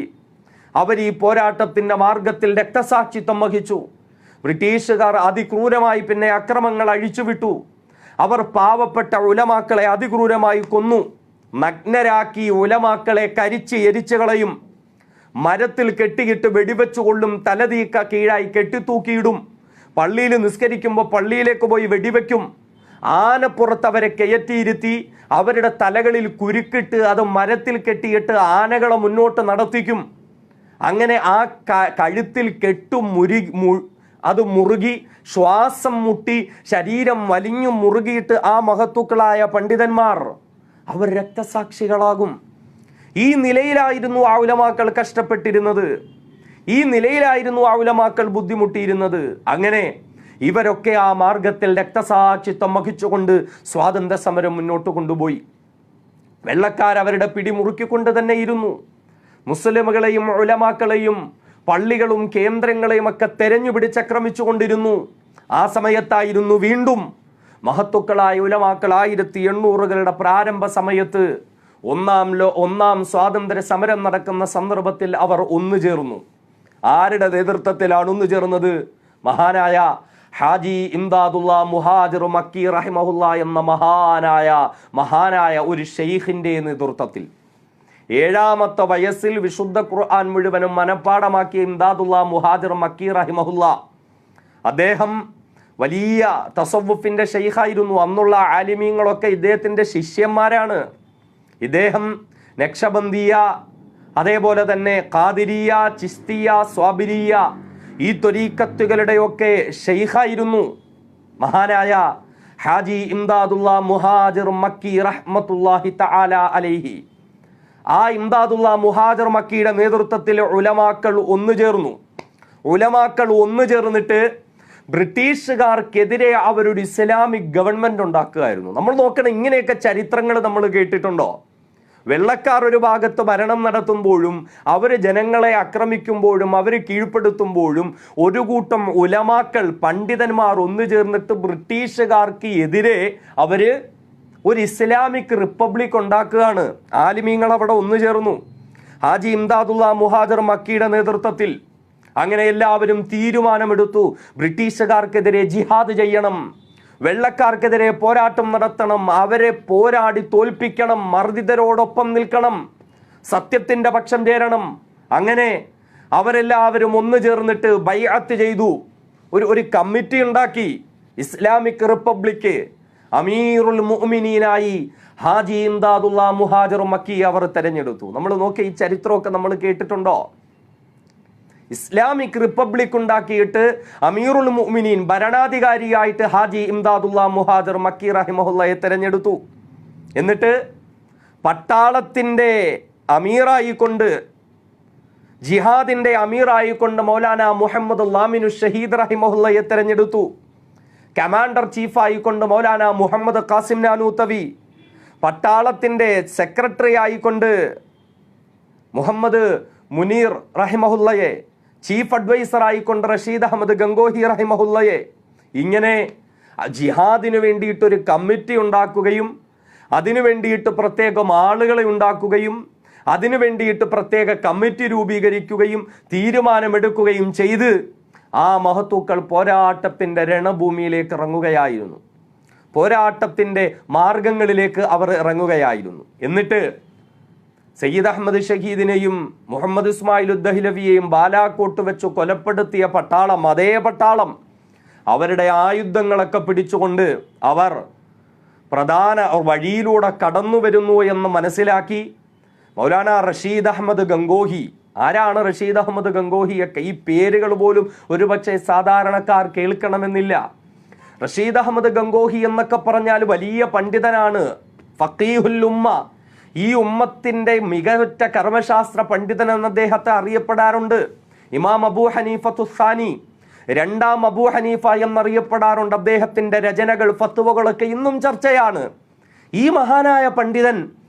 അവർ ഈ പോരാട്ടത്തിന്റെ മാർഗത്തിൽ രക്തസാക്ഷിത്വം വഹിച്ചു. ബ്രിട്ടീഷുകാർ അതിക്രൂരമായി പിന്നെ അക്രമങ്ങൾ അഴിച്ചുവിട്ടു. അവർ പാവപ്പെട്ട ഉലമാക്കളെ അതിക്രൂരമായി കൊന്നു. നഗ്നരാക്കി ഉലമാക്കളെ കരിച്ച് എരിച്ചു കളയും. മരത്തിൽ കെട്ടിയിട്ട് വെടിവെച്ചു കൊള്ളും. തലതീക്ക കീഴായി കെട്ടിത്തൂക്കിയിടും. പള്ളിയിൽ നിസ്കരിക്കുമ്പോൾ പള്ളിയിലേക്ക് പോയി വെടിവെക്കും. ആനപ്പുറത്ത് അവരെ കയറ്റിയിരുത്തി അവരുടെ തലകളിൽ കുരുക്കിട്ട് അത് മരത്തിൽ കെട്ടിയിട്ട് ആനകളെ മുന്നോട്ട് നടത്തിക്കും. അങ്ങനെ ആ കഴുത്തിൽ അത് മുറുകി ശ്വാസം മുട്ടി ശരീരം വലിഞ്ഞു മുറുകിയിട്ട് ആ മഹത്തുക്കളായ പണ്ഡിതന്മാർ അവർ രക്തസാക്ഷികളാകും. ഈ നിലയിലായിരുന്നു ആ ഉലമാക്കൾ കഷ്ടപ്പെട്ടിരുന്നത്. ഈ നിലയിലായിരുന്നു ആ ഉലമാക്കൾ ബുദ്ധിമുട്ടിയിരുന്നത്. അങ്ങനെ ഇവരൊക്കെ ആ മാർഗത്തിൽ രക്തസാക്ഷിത്വം വഹിച്ചുകൊണ്ട് സ്വാതന്ത്ര്യ സമരം മുന്നോട്ട് കൊണ്ടുപോയി. വെള്ളക്കാരവരുടെ പിടിമുറുക്കിക്കൊണ്ട് തന്നെ ഇരുന്നു. മുസ്ലിമുകളെയും ഉലമാക്കളെയും പള്ളികളും കേന്ദ്രങ്ങളെയും ഒക്കെ തെരഞ്ഞു പിടിച്ചക്രമിച്ചു കൊണ്ടിരുന്നു. ആ സമയത്തായിരുന്നു വീണ്ടും മഹത്തുക്കളായ ഉലമാക്കൾ 1800കളുടെ പ്രാരംഭ സമയത്ത് ഒന്നാം സ്വാതന്ത്ര്യ സമരം നടക്കുന്ന സന്ദർഭത്തിൽ അവർ ഒന്നുചേർന്നു. ആരുടെ നേതൃത്വത്തിലാണ് ഒന്നുചേർന്നത്? മഹാനായ ഹാജി ഇംദാദുള്ള മുഹാജിർ മക്കി റഹിമഹുല്ല എന്ന മഹാനായ ഒരു ഷെയ്ഖിന്റെ നേതൃത്വത്തിൽ 7ാമത്തെ വയസ്സിൽ വിശുദ്ധ ഖുർആൻ മുഴുവനും മനഃപ്പാടമാക്കിയ ഇംദാദുള്ള മുഹാജിർ മക്കി റഹിമഹുല്ല, അദ്ദേഹം വലിയ തസവുഫിന്റെ ഷെയ്ഖായിരുന്നു. അന്നുള്ള ആലിമീങ്ങളൊക്കെ ഇദ്ദേഹത്തിന്റെ ശിഷ്യന്മാരാണ്. ഇദ്ദേഹം നക്ഷബന്ദിയ, അതേപോലെ തന്നെ ഖാദിരിയ, ചിസ്തിയ, സ്വാബിരിയ ഈ ത്വരീഖത്തുകളുടെയൊക്കെ ഷെയ്ഖായിരുന്നു മഹാനായ ഹാജി ഇംദാദുള്ള മുഹാജിർ മക്കി റഹ്മത്തുള്ളാഹി തആല അലൈഹി. ആ ഇംദാദുള്ള മുഹാജിർ മക്കിയുടെ നേതൃത്വത്തിൽ ഉലമാക്കൾ ഒന്നു ചേർന്നിട്ട് ബ്രിട്ടീഷുകാർക്കെതിരെ അവരൊരു ഇസ്ലാമിക് ഗവൺമെന്റ് ഉണ്ടാക്കുകയായിരുന്നു. നമ്മൾ നോക്കണം, ഇങ്ങനെയൊക്കെ ചരിത്രങ്ങൾ നമ്മൾ കേട്ടിട്ടുണ്ടോ? വെള്ളക്കാർ ഒരു ഭാഗത്ത് ഭരണം നടത്തുമ്പോഴും അവർ ജനങ്ങളെ ആക്രമിക്കുമ്പോഴും അവർ കീഴ്പ്പെടുത്തുമ്പോഴും ഒരു കൂട്ടം ഉലമാക്കൾ, പണ്ഡിതന്മാർ ഒന്നു ചേർന്നിട്ട് ബ്രിട്ടീഷുകാർക്ക് എതിരെ അവര് ഒരു ഇസ്ലാമിക് റിപ്പബ്ലിക് ഉണ്ടാക്കുകയാണ്. ആലിമീങ്ങൾ അവിടെ ഒന്നു ചേർന്നു ഹാജി ഇംദാദുള്ള മുഹാജിർ മക്കിയുടെ നേതൃത്വത്തിൽ. അങ്ങനെ എല്ലാവരും തീരുമാനമെടുത്തു, ബ്രിട്ടീഷുകാർക്കെതിരെ ജിഹാദ് ചെയ്യണം, വെള്ളക്കാർക്കെതിരെ പോരാട്ടം നടത്തണം, അവരെ പോരാടി തോൽപ്പിക്കണം, മർദ്ദിതരോടൊപ്പം നിൽക്കണം, സത്യത്തിന്റെ പക്ഷം ചേരണം. അങ്ങനെ അവരെല്ലാവരും ഒന്നു ചേർന്നിട്ട് ബൈഅത്ത് ചെയ്തു, ഒരു കമ്മിറ്റി ഉണ്ടാക്കി. ഇസ്ലാമിക് റിപ്പബ്ലിക്ക് അമീറുൽ മുഅ്മിനീനായി ഹാജി ഇംദാദുള്ള മുഹാജിർ മക്കി അവർ തെരഞ്ഞെടുത്തു. നമ്മൾ നോക്കി, ഈ ചരിത്രമൊക്കെ നമ്മൾ കേട്ടിട്ടുണ്ടോ? ഇസ്ലാമിക് റിപ്പബ്ലിക് ഉണ്ടാക്കിയിട്ട് അമീറുൽ മുഅ്മിനീൻ ഭരണാധികാരിയായിട്ട് ഹാജി ഇംദാദുള്ള മുഹാജിർ മക്കി റഹിമഹുല്ലയെ തെരഞ്ഞെടുത്തു. എന്നിട്ട് പട്ടാളത്തിന്റെ അമീറായിക്കൊണ്ട്, ജിഹാദിന്റെ അമീറായിക്കൊണ്ട് മൗലാന മുഹമ്മദ് ലാമിനു ഷഹീദ് റഹിമഹുല്ലയെ തെരഞ്ഞെടുത്തു. കമാൻഡർ ചീഫായിക്കൊണ്ട് മൗലാന മുഹമ്മദ് ഖാസിം നാനൂത്തവി, പട്ടാളത്തിന്റെ സെക്രട്ടറി ആയിക്കൊണ്ട് മുഹമ്മദ് മുനീർ റഹിമഹുല്ലയെ, ചീഫ് അഡ്വൈസർ ആയിക്കൊണ്ട് റഷീദ് അഹമ്മദ് ഗംഗോഹി റഹിമഹുല്ലയെ, ഇങ്ങനെ ജിഹാദിന് വേണ്ടിയിട്ടൊരു കമ്മിറ്റി ഉണ്ടാക്കുകയും അതിനു വേണ്ടിയിട്ട് പ്രത്യേകം ആളുകളെ ഉണ്ടാക്കുകയും അതിനു വേണ്ടിയിട്ട് പ്രത്യേക കമ്മിറ്റി രൂപീകരിക്കുകയും തീരുമാനമെടുക്കുകയും ചെയ്ത് ആ മഹത്തുക്കൾ പോരാട്ടത്തിന്റെ രണഭൂമിയിലേക്ക് ഇറങ്ങുകയായിരുന്നു. പോരാട്ടത്തിന്റെ മാർഗങ്ങളിലേക്ക് അവർ ഇറങ്ങുകയായിരുന്നു. എന്നിട്ട് സയ്യിദ് അഹമ്മദ് ഷഹീദിനെയും മുഹമ്മദ് ഇസ്മായിൽ ഉദ്ദഹ്ലവിയെയും ബാലാക്കോട്ട് വെച്ച് കൊലപ്പെടുത്തിയ പട്ടാളം, അതേ പട്ടാളം അവരുടെ ആയുധങ്ങളൊക്കെ പിടിച്ചുകൊണ്ട് അവർ പ്രധാന വഴിയിലൂടെ കടന്നു വരുന്നു എന്ന് മനസ്സിലാക്കി മൗലാന റഷീദ് അഹമ്മദ് ഗംഗോഹി. ആരാണ് റഷീദ് അഹമ്മദ് ഗംഗോഹിയൊക്കെ? ഈ പേരുകൾ പോലും ഒരുപക്ഷെ സാധാരണക്കാർ കേൾക്കണമെന്നില്ല. റഷീദ് അഹമ്മദ് ഗംഗോഹി എന്നൊക്കെ പറഞ്ഞാൽ വലിയ പണ്ഡിതനാണ്, ഫഖീഹുൽ ഉമ്മ, ഈ ഉമ്മത്തിന്റെ മികവുറ്റ കർമ്മശാസ്ത്ര പണ്ഡിതൻ എന്ന് അദ്ദേഹത്തെ അറിയപ്പെടാറുണ്ട്. ഇമാം അബൂ ഹനീഫത്തു സാനി, 2ാം അബൂ ഹനീഫ എന്നറിയപ്പെടാറുണ്ട്. അദ്ദേഹത്തിന്റെ രചനകൾ, ഫത്വകളൊക്കെ ഇന്നും ചർച്ചയാണ്. ഈ മഹാനായ പണ്ഡിതൻ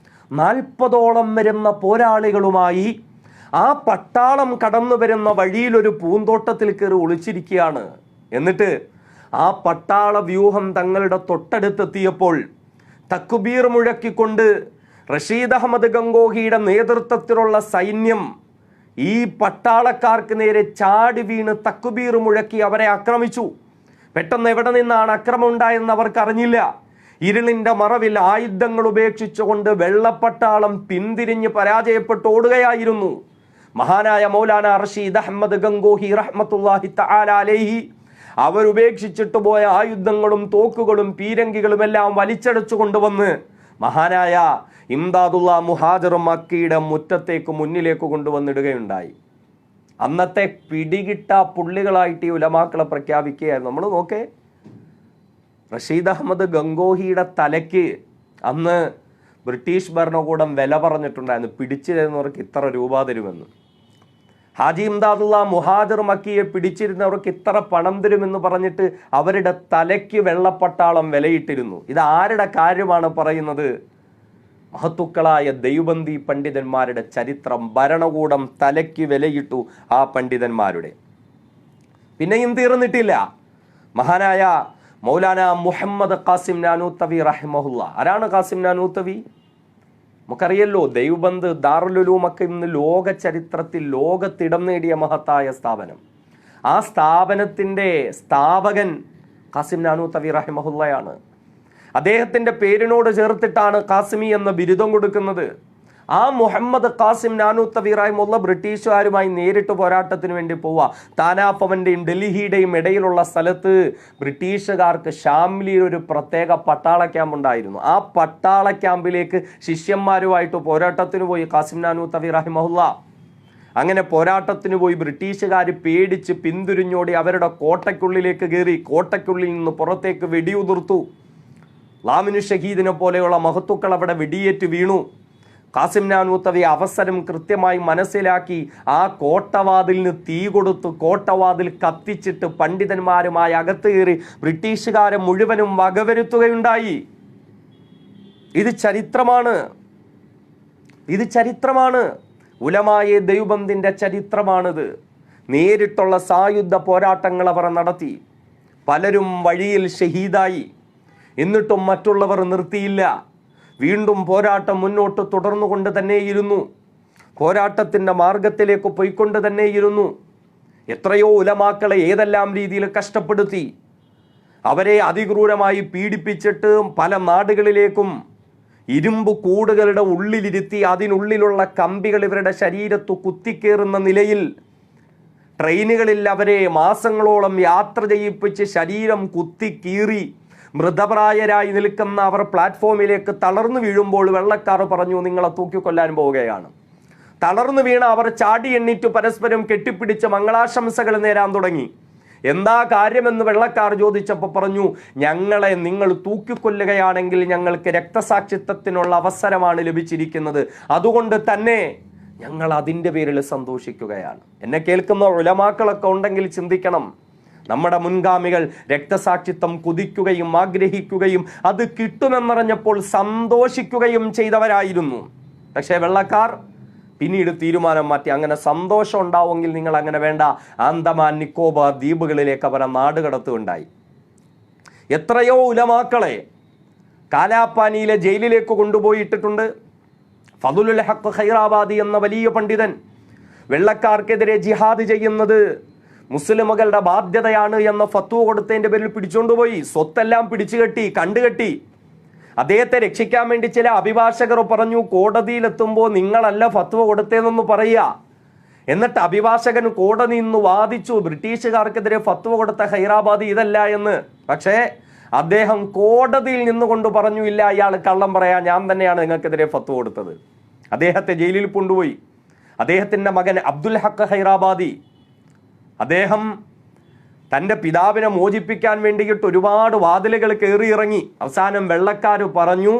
40ഓളം വരുന്ന പോരാളികളുമായി ആ പട്ടാളം കടന്നു വരുന്ന വഴിയിൽ ഒരു പൂന്തോട്ടത്തിൽ കയറി ഒളിച്ചിരിക്കുകയാണ്. എന്നിട്ട് ആ പട്ടാള വ്യൂഹം തങ്ങളുടെ തൊട്ടടുത്തെത്തിയപ്പോൾ തക്ബീർ മുഴക്കിക്കൊണ്ട് റഷീദ് അഹമ്മദ് ഗംഗോഹിയുടെ നേതൃത്വത്തിലുള്ള സൈന്യം ഈ പട്ടാളക്കാർക്ക് നേരെ ചാടി വീണ് തക്ബീർ മുഴക്കി അവരെ ആക്രമിച്ചു. പെട്ടെന്ന് എവിടെ നിന്നാണ് ആക്രമണം ഉണ്ടായെന്ന് അവർക്കറിഞ്ഞില്ല. ഇരുളിന്റെ മറവിൽ ആയുധങ്ങൾ ഉപേക്ഷിച്ചുകൊണ്ട് വെള്ളപ്പട്ടാളം പിന്തിരിഞ്ഞ് പരാജയപ്പെട്ട് ഓടുകയായിരുന്നു. മഹാനായ മൗലാന റഷീദ് അഹമ്മദ് ഗംഗോഹി റഹ്മത്തുള്ളാഹി തആല അലൈഹി അവരുപേക്ഷിച്ചിട്ട് പോയ ആയുധങ്ങളും തോക്കുകളും പീരങ്കികളും എല്ലാം വലിച്ചടച്ചു കൊണ്ടുവന്ന് മഹാനായ ഇംദാദുള്ള മുഹാജിർ മക്കിയുടെ മുന്നിലേക്ക് കൊണ്ടുവന്നിടുകയുണ്ടായി. അന്നത്തെ പിടികിട്ട പുള്ളികളായിട്ട് ഈ ഉലമാക്കളെ പ്രഖ്യാപിക്കുകയായിരുന്നു. നമ്മൾ നോക്കേ, റഷീദ് അഹമ്മദ് ഗംഗോഹിയുടെ തലയ്ക്ക് അന്ന് ബ്രിട്ടീഷ് ഭരണകൂടം വില പറഞ്ഞിട്ടുണ്ടായിരുന്നു, പിടിച്ചു തരുന്നവർക്ക് ഇത്ര രൂപ തരുമെന്ന്. ഹാജി ഇംദാദുള്ള മുഹാജിർ മക്കിയെ പിടിച്ചിരുന്നവർക്ക് ഇത്ര പണം തരുമെന്ന് പറഞ്ഞിട്ട് അവരുടെ തലയ്ക്ക് വെള്ളപ്പട്ടാളം വിലയിട്ടിരുന്നു. ഇത് ആരുടെ കാര്യമാണ് പറയുന്നത്? മഹത്തുക്കളായ ദൈവബന്ദി പണ്ഡിതന്മാരുടെ ചരിത്രം. ഭരണകൂടം തലയ്ക്ക് വിലയിട്ടു ആ പണ്ഡിതന്മാരുടെ. പിന്നെയും തീർന്നിട്ടില്ല. മഹാനായ മൗലാന മുഹമ്മദ് ഖാസിം നാനൂത്തവി റഹിമഹുല്ല. ആരാണ് ഖാസിം നാനൂത്തവി? നമുക്കറിയല്ലോ, ദൈവബന്ദ് ദാറുൽ ഉലൂമൊക്കെ ഇന്ന് ലോക ചരിത്രത്തിൽ ലോകത്തിടം നേടിയ മഹത്തായ സ്ഥാപനം. ആ സ്ഥാപനത്തിൻ്റെ സ്ഥാപകൻ ഖാസിം നാനൂത്തവി റഹിമഹുല്ലയാണ്. അദ്ദേഹത്തിൻ്റെ പേരിനോട് ചേർത്തിട്ടാണ് ഖാസിമി എന്ന ബിരുദം കൊടുക്കുന്നത്. ആ മുഹമ്മദ് ഖാസിം നാനൂത്തവി റഹിമഹുല്ല ബ്രിട്ടീഷുകാരുമായി നേരിട്ട് പോരാട്ടത്തിന് വേണ്ടി പോവുക. താനാപ്പവൻ്റെയും ഡൽഹിയുടെയും ഇടയിലുള്ള സ്ഥലത്ത് ബ്രിട്ടീഷുകാർക്ക് ഷാംലിയിൽ ഒരു പ്രത്യേക പട്ടാള ക്യാമ്പ് ഉണ്ടായിരുന്നു. ആ പട്ടാള ക്യാമ്പിലേക്ക് ശിഷ്യന്മാരുമായിട്ട് പോരാട്ടത്തിന് പോയി ഖാസിം നാനൂത്തവി റഹിമഹുല്ല. അങ്ങനെ പോരാട്ടത്തിന് പോയി ബ്രിട്ടീഷുകാർ പേടിച്ച് പിന്തിരിഞ്ഞോടി അവരുടെ കോട്ടയ്ക്കുള്ളിലേക്ക് കയറി. കോട്ടയ്ക്കുള്ളിൽ നിന്ന് പുറത്തേക്ക് വെടിയുതിർത്തു. ലാമിനു ഷഹീദിനെ പോലെയുള്ള മഹത്തുക്കൾ അവിടെ വെടിയേറ്റ് വീണു. ഖാസിം നാനൂത്തവി അവസരം കൃത്യമായി മനസ്സിലാക്കി ആ കോട്ടവാതിലിന് തീ കൊടുത്തു. കോട്ടവാതിൽ കത്തിച്ചിട്ട് പണ്ഡിതന്മാരുമായി അകത്ത് കയറി ബ്രിട്ടീഷുകാരെ മുഴുവനും വകവരുത്തുകയുണ്ടായി. ഇത് ചരിത്രമാണ്. ഉലമായെ ദൈവബന്ദിന്റെ ചരിത്രമാണിത്. നേരിട്ടുള്ള സായുധ പോരാട്ടങ്ങൾ അവർ നടത്തി. പലരും വഴിയിൽ ഷഹീദായി. എന്നിട്ടും മറ്റുള്ളവർ നിർത്തിയില്ല. വീണ്ടും പോരാട്ടം മുന്നോട്ട് തുടർന്നുകൊണ്ട് തന്നെയിരുന്നു. പോരാട്ടത്തിൻ്റെ മാർഗത്തിലേക്ക് പോയിക്കൊണ്ട് തന്നെയിരുന്നു. എത്രയോ ഉലമാക്കളെ ഏതെല്ലാം രീതിയിൽ കഷ്ടപ്പെടുത്തി. അവരെ അതിക്രൂരമായി പീഡിപ്പിച്ചിട്ട് പല നാടുകളിലേക്കും ഇരുമ്പ് കൂടുകളുടെ ഉള്ളിലിരുത്തി അതിനുള്ളിലുള്ള കമ്പികൾ ഇവരുടെ ശരീരത്തു കുത്തിക്കേറുന്ന നിലയിൽ ട്രെയിനുകളിൽ അവരെ മാസങ്ങളോളം യാത്ര ചെയ്യിപ്പിച്ച് ശരീരം കുത്തിക്കീറി മൃതപ്രായരായി നിൽക്കുന്ന അവർ പ്ലാറ്റ്ഫോമിലേക്ക് തളർന്നു വീഴുമ്പോൾ വെള്ളക്കാർ പറഞ്ഞു, നിങ്ങളെ തൂക്കിക്കൊല്ലാൻ പോവുകയാണ്. തളർന്നു വീണ അവർ ചാടി എണ്ണിറ്റു പരസ്പരം കെട്ടിപ്പിടിച്ച് മംഗളാശംസകൾ നേരാൻ തുടങ്ങി. എന്താ കാര്യമെന്ന് വെള്ളക്കാർ ചോദിച്ചപ്പോൾ പറഞ്ഞു, ഞങ്ങളെ നിങ്ങൾ തൂക്കിക്കൊല്ലുകയാണെങ്കിൽ ഞങ്ങൾക്ക് രക്തസാക്ഷിത്വത്തിനുള്ള അവസരമാണ് ലഭിച്ചിരിക്കുന്നത്. അതുകൊണ്ട് തന്നെ ഞങ്ങൾ അതിൻ്റെ പേരിൽ സന്തോഷിക്കുകയാണ്. എന്നെ കേൾക്കുന്ന ഉലമാക്കളൊക്കെ ഉണ്ടെങ്കിൽ ചിന്തിക്കണം. നമ്മുടെ മുൻഗാമികൾ രക്തസാക്ഷിത്വം കുതിക്കുകയും ആഗ്രഹിക്കുകയും അത് കിട്ടുമെന്നറിഞ്ഞപ്പോൾ സന്തോഷിക്കുകയും ചെയ്തവരായിരുന്നു. പക്ഷേ വെള്ളക്കാർ പിന്നീട് തീരുമാനം മാറ്റി. അങ്ങനെ സന്തോഷം ഉണ്ടാവുമെങ്കിൽ നിങ്ങൾ അങ്ങനെ വേണ്ട, ആൻഡമാൻ നിക്കോബാർ ദ്വീപുകളിലേക്ക് അവരെ നാടുകടത്തുകയുണ്ടായി. എത്രയോ ഉലമാക്കളെ കാലാപ്പാനിയിലെ ജയിലിലേക്ക് കൊണ്ടുപോയിട്ടിട്ടുണ്ട്. ഫദലുൽ ഹഖ് ഖൈറാബാദി എന്ന വലിയ പണ്ഡിതൻ വെള്ളക്കാർക്കെതിരെ ജിഹാദ് ചെയ്യുന്നത് മുസ്ലിമുകളുടെ ബാധ്യതയാണ് എന്ന ഫത്വ കൊടുത്തതിൻ്റെ പേരിൽ പിടിച്ചുകൊണ്ടുപോയി. സ്വത്തെല്ലാം പിടിച്ചുകെട്ടി, കണ്ടുകെട്ടി. അദ്ദേഹത്തെ രക്ഷിക്കാൻ വേണ്ടി ചില അഭിഭാഷകർ പറഞ്ഞു, കോടതിയിലെത്തുമ്പോൾ നിങ്ങളല്ല ഫത്വ കൊടുത്തതെന്ന് പറയുക. എന്നിട്ട് അഭിഭാഷകൻ കോടതി നിന്ന് വാദിച്ചു, ബ്രിട്ടീഷുകാർക്കെതിരെ ഫത്വ കൊടുത്ത ഹൈറാബാദി ഇതല്ല എന്ന്. പക്ഷേ അദ്ദേഹം കോടതിയിൽ നിന്നുകൊണ്ട് പറഞ്ഞു, ഇല്ല, അയാൾ കള്ളം പറയാ, ഞാൻ തന്നെയാണ് നിങ്ങൾക്കെതിരെ ഫത്വ കൊടുത്തത്. അദ്ദേഹത്തെ ജയിലിൽ കൊണ്ടുപോയി. അദ്ദേഹത്തിൻ്റെ മകൻ അബ്ദുൽ ഹഖ് ഹൈറാബാദി, അദ്ദേഹം തൻ്റെ പിതാവിനെ മോചിപ്പിക്കാൻ വേണ്ടിയിട്ട് ഒരുപാട് വാതിലുകൾ കയറിയിറങ്ങി. അവസാനം വെള്ളക്കാർ പറഞ്ഞു,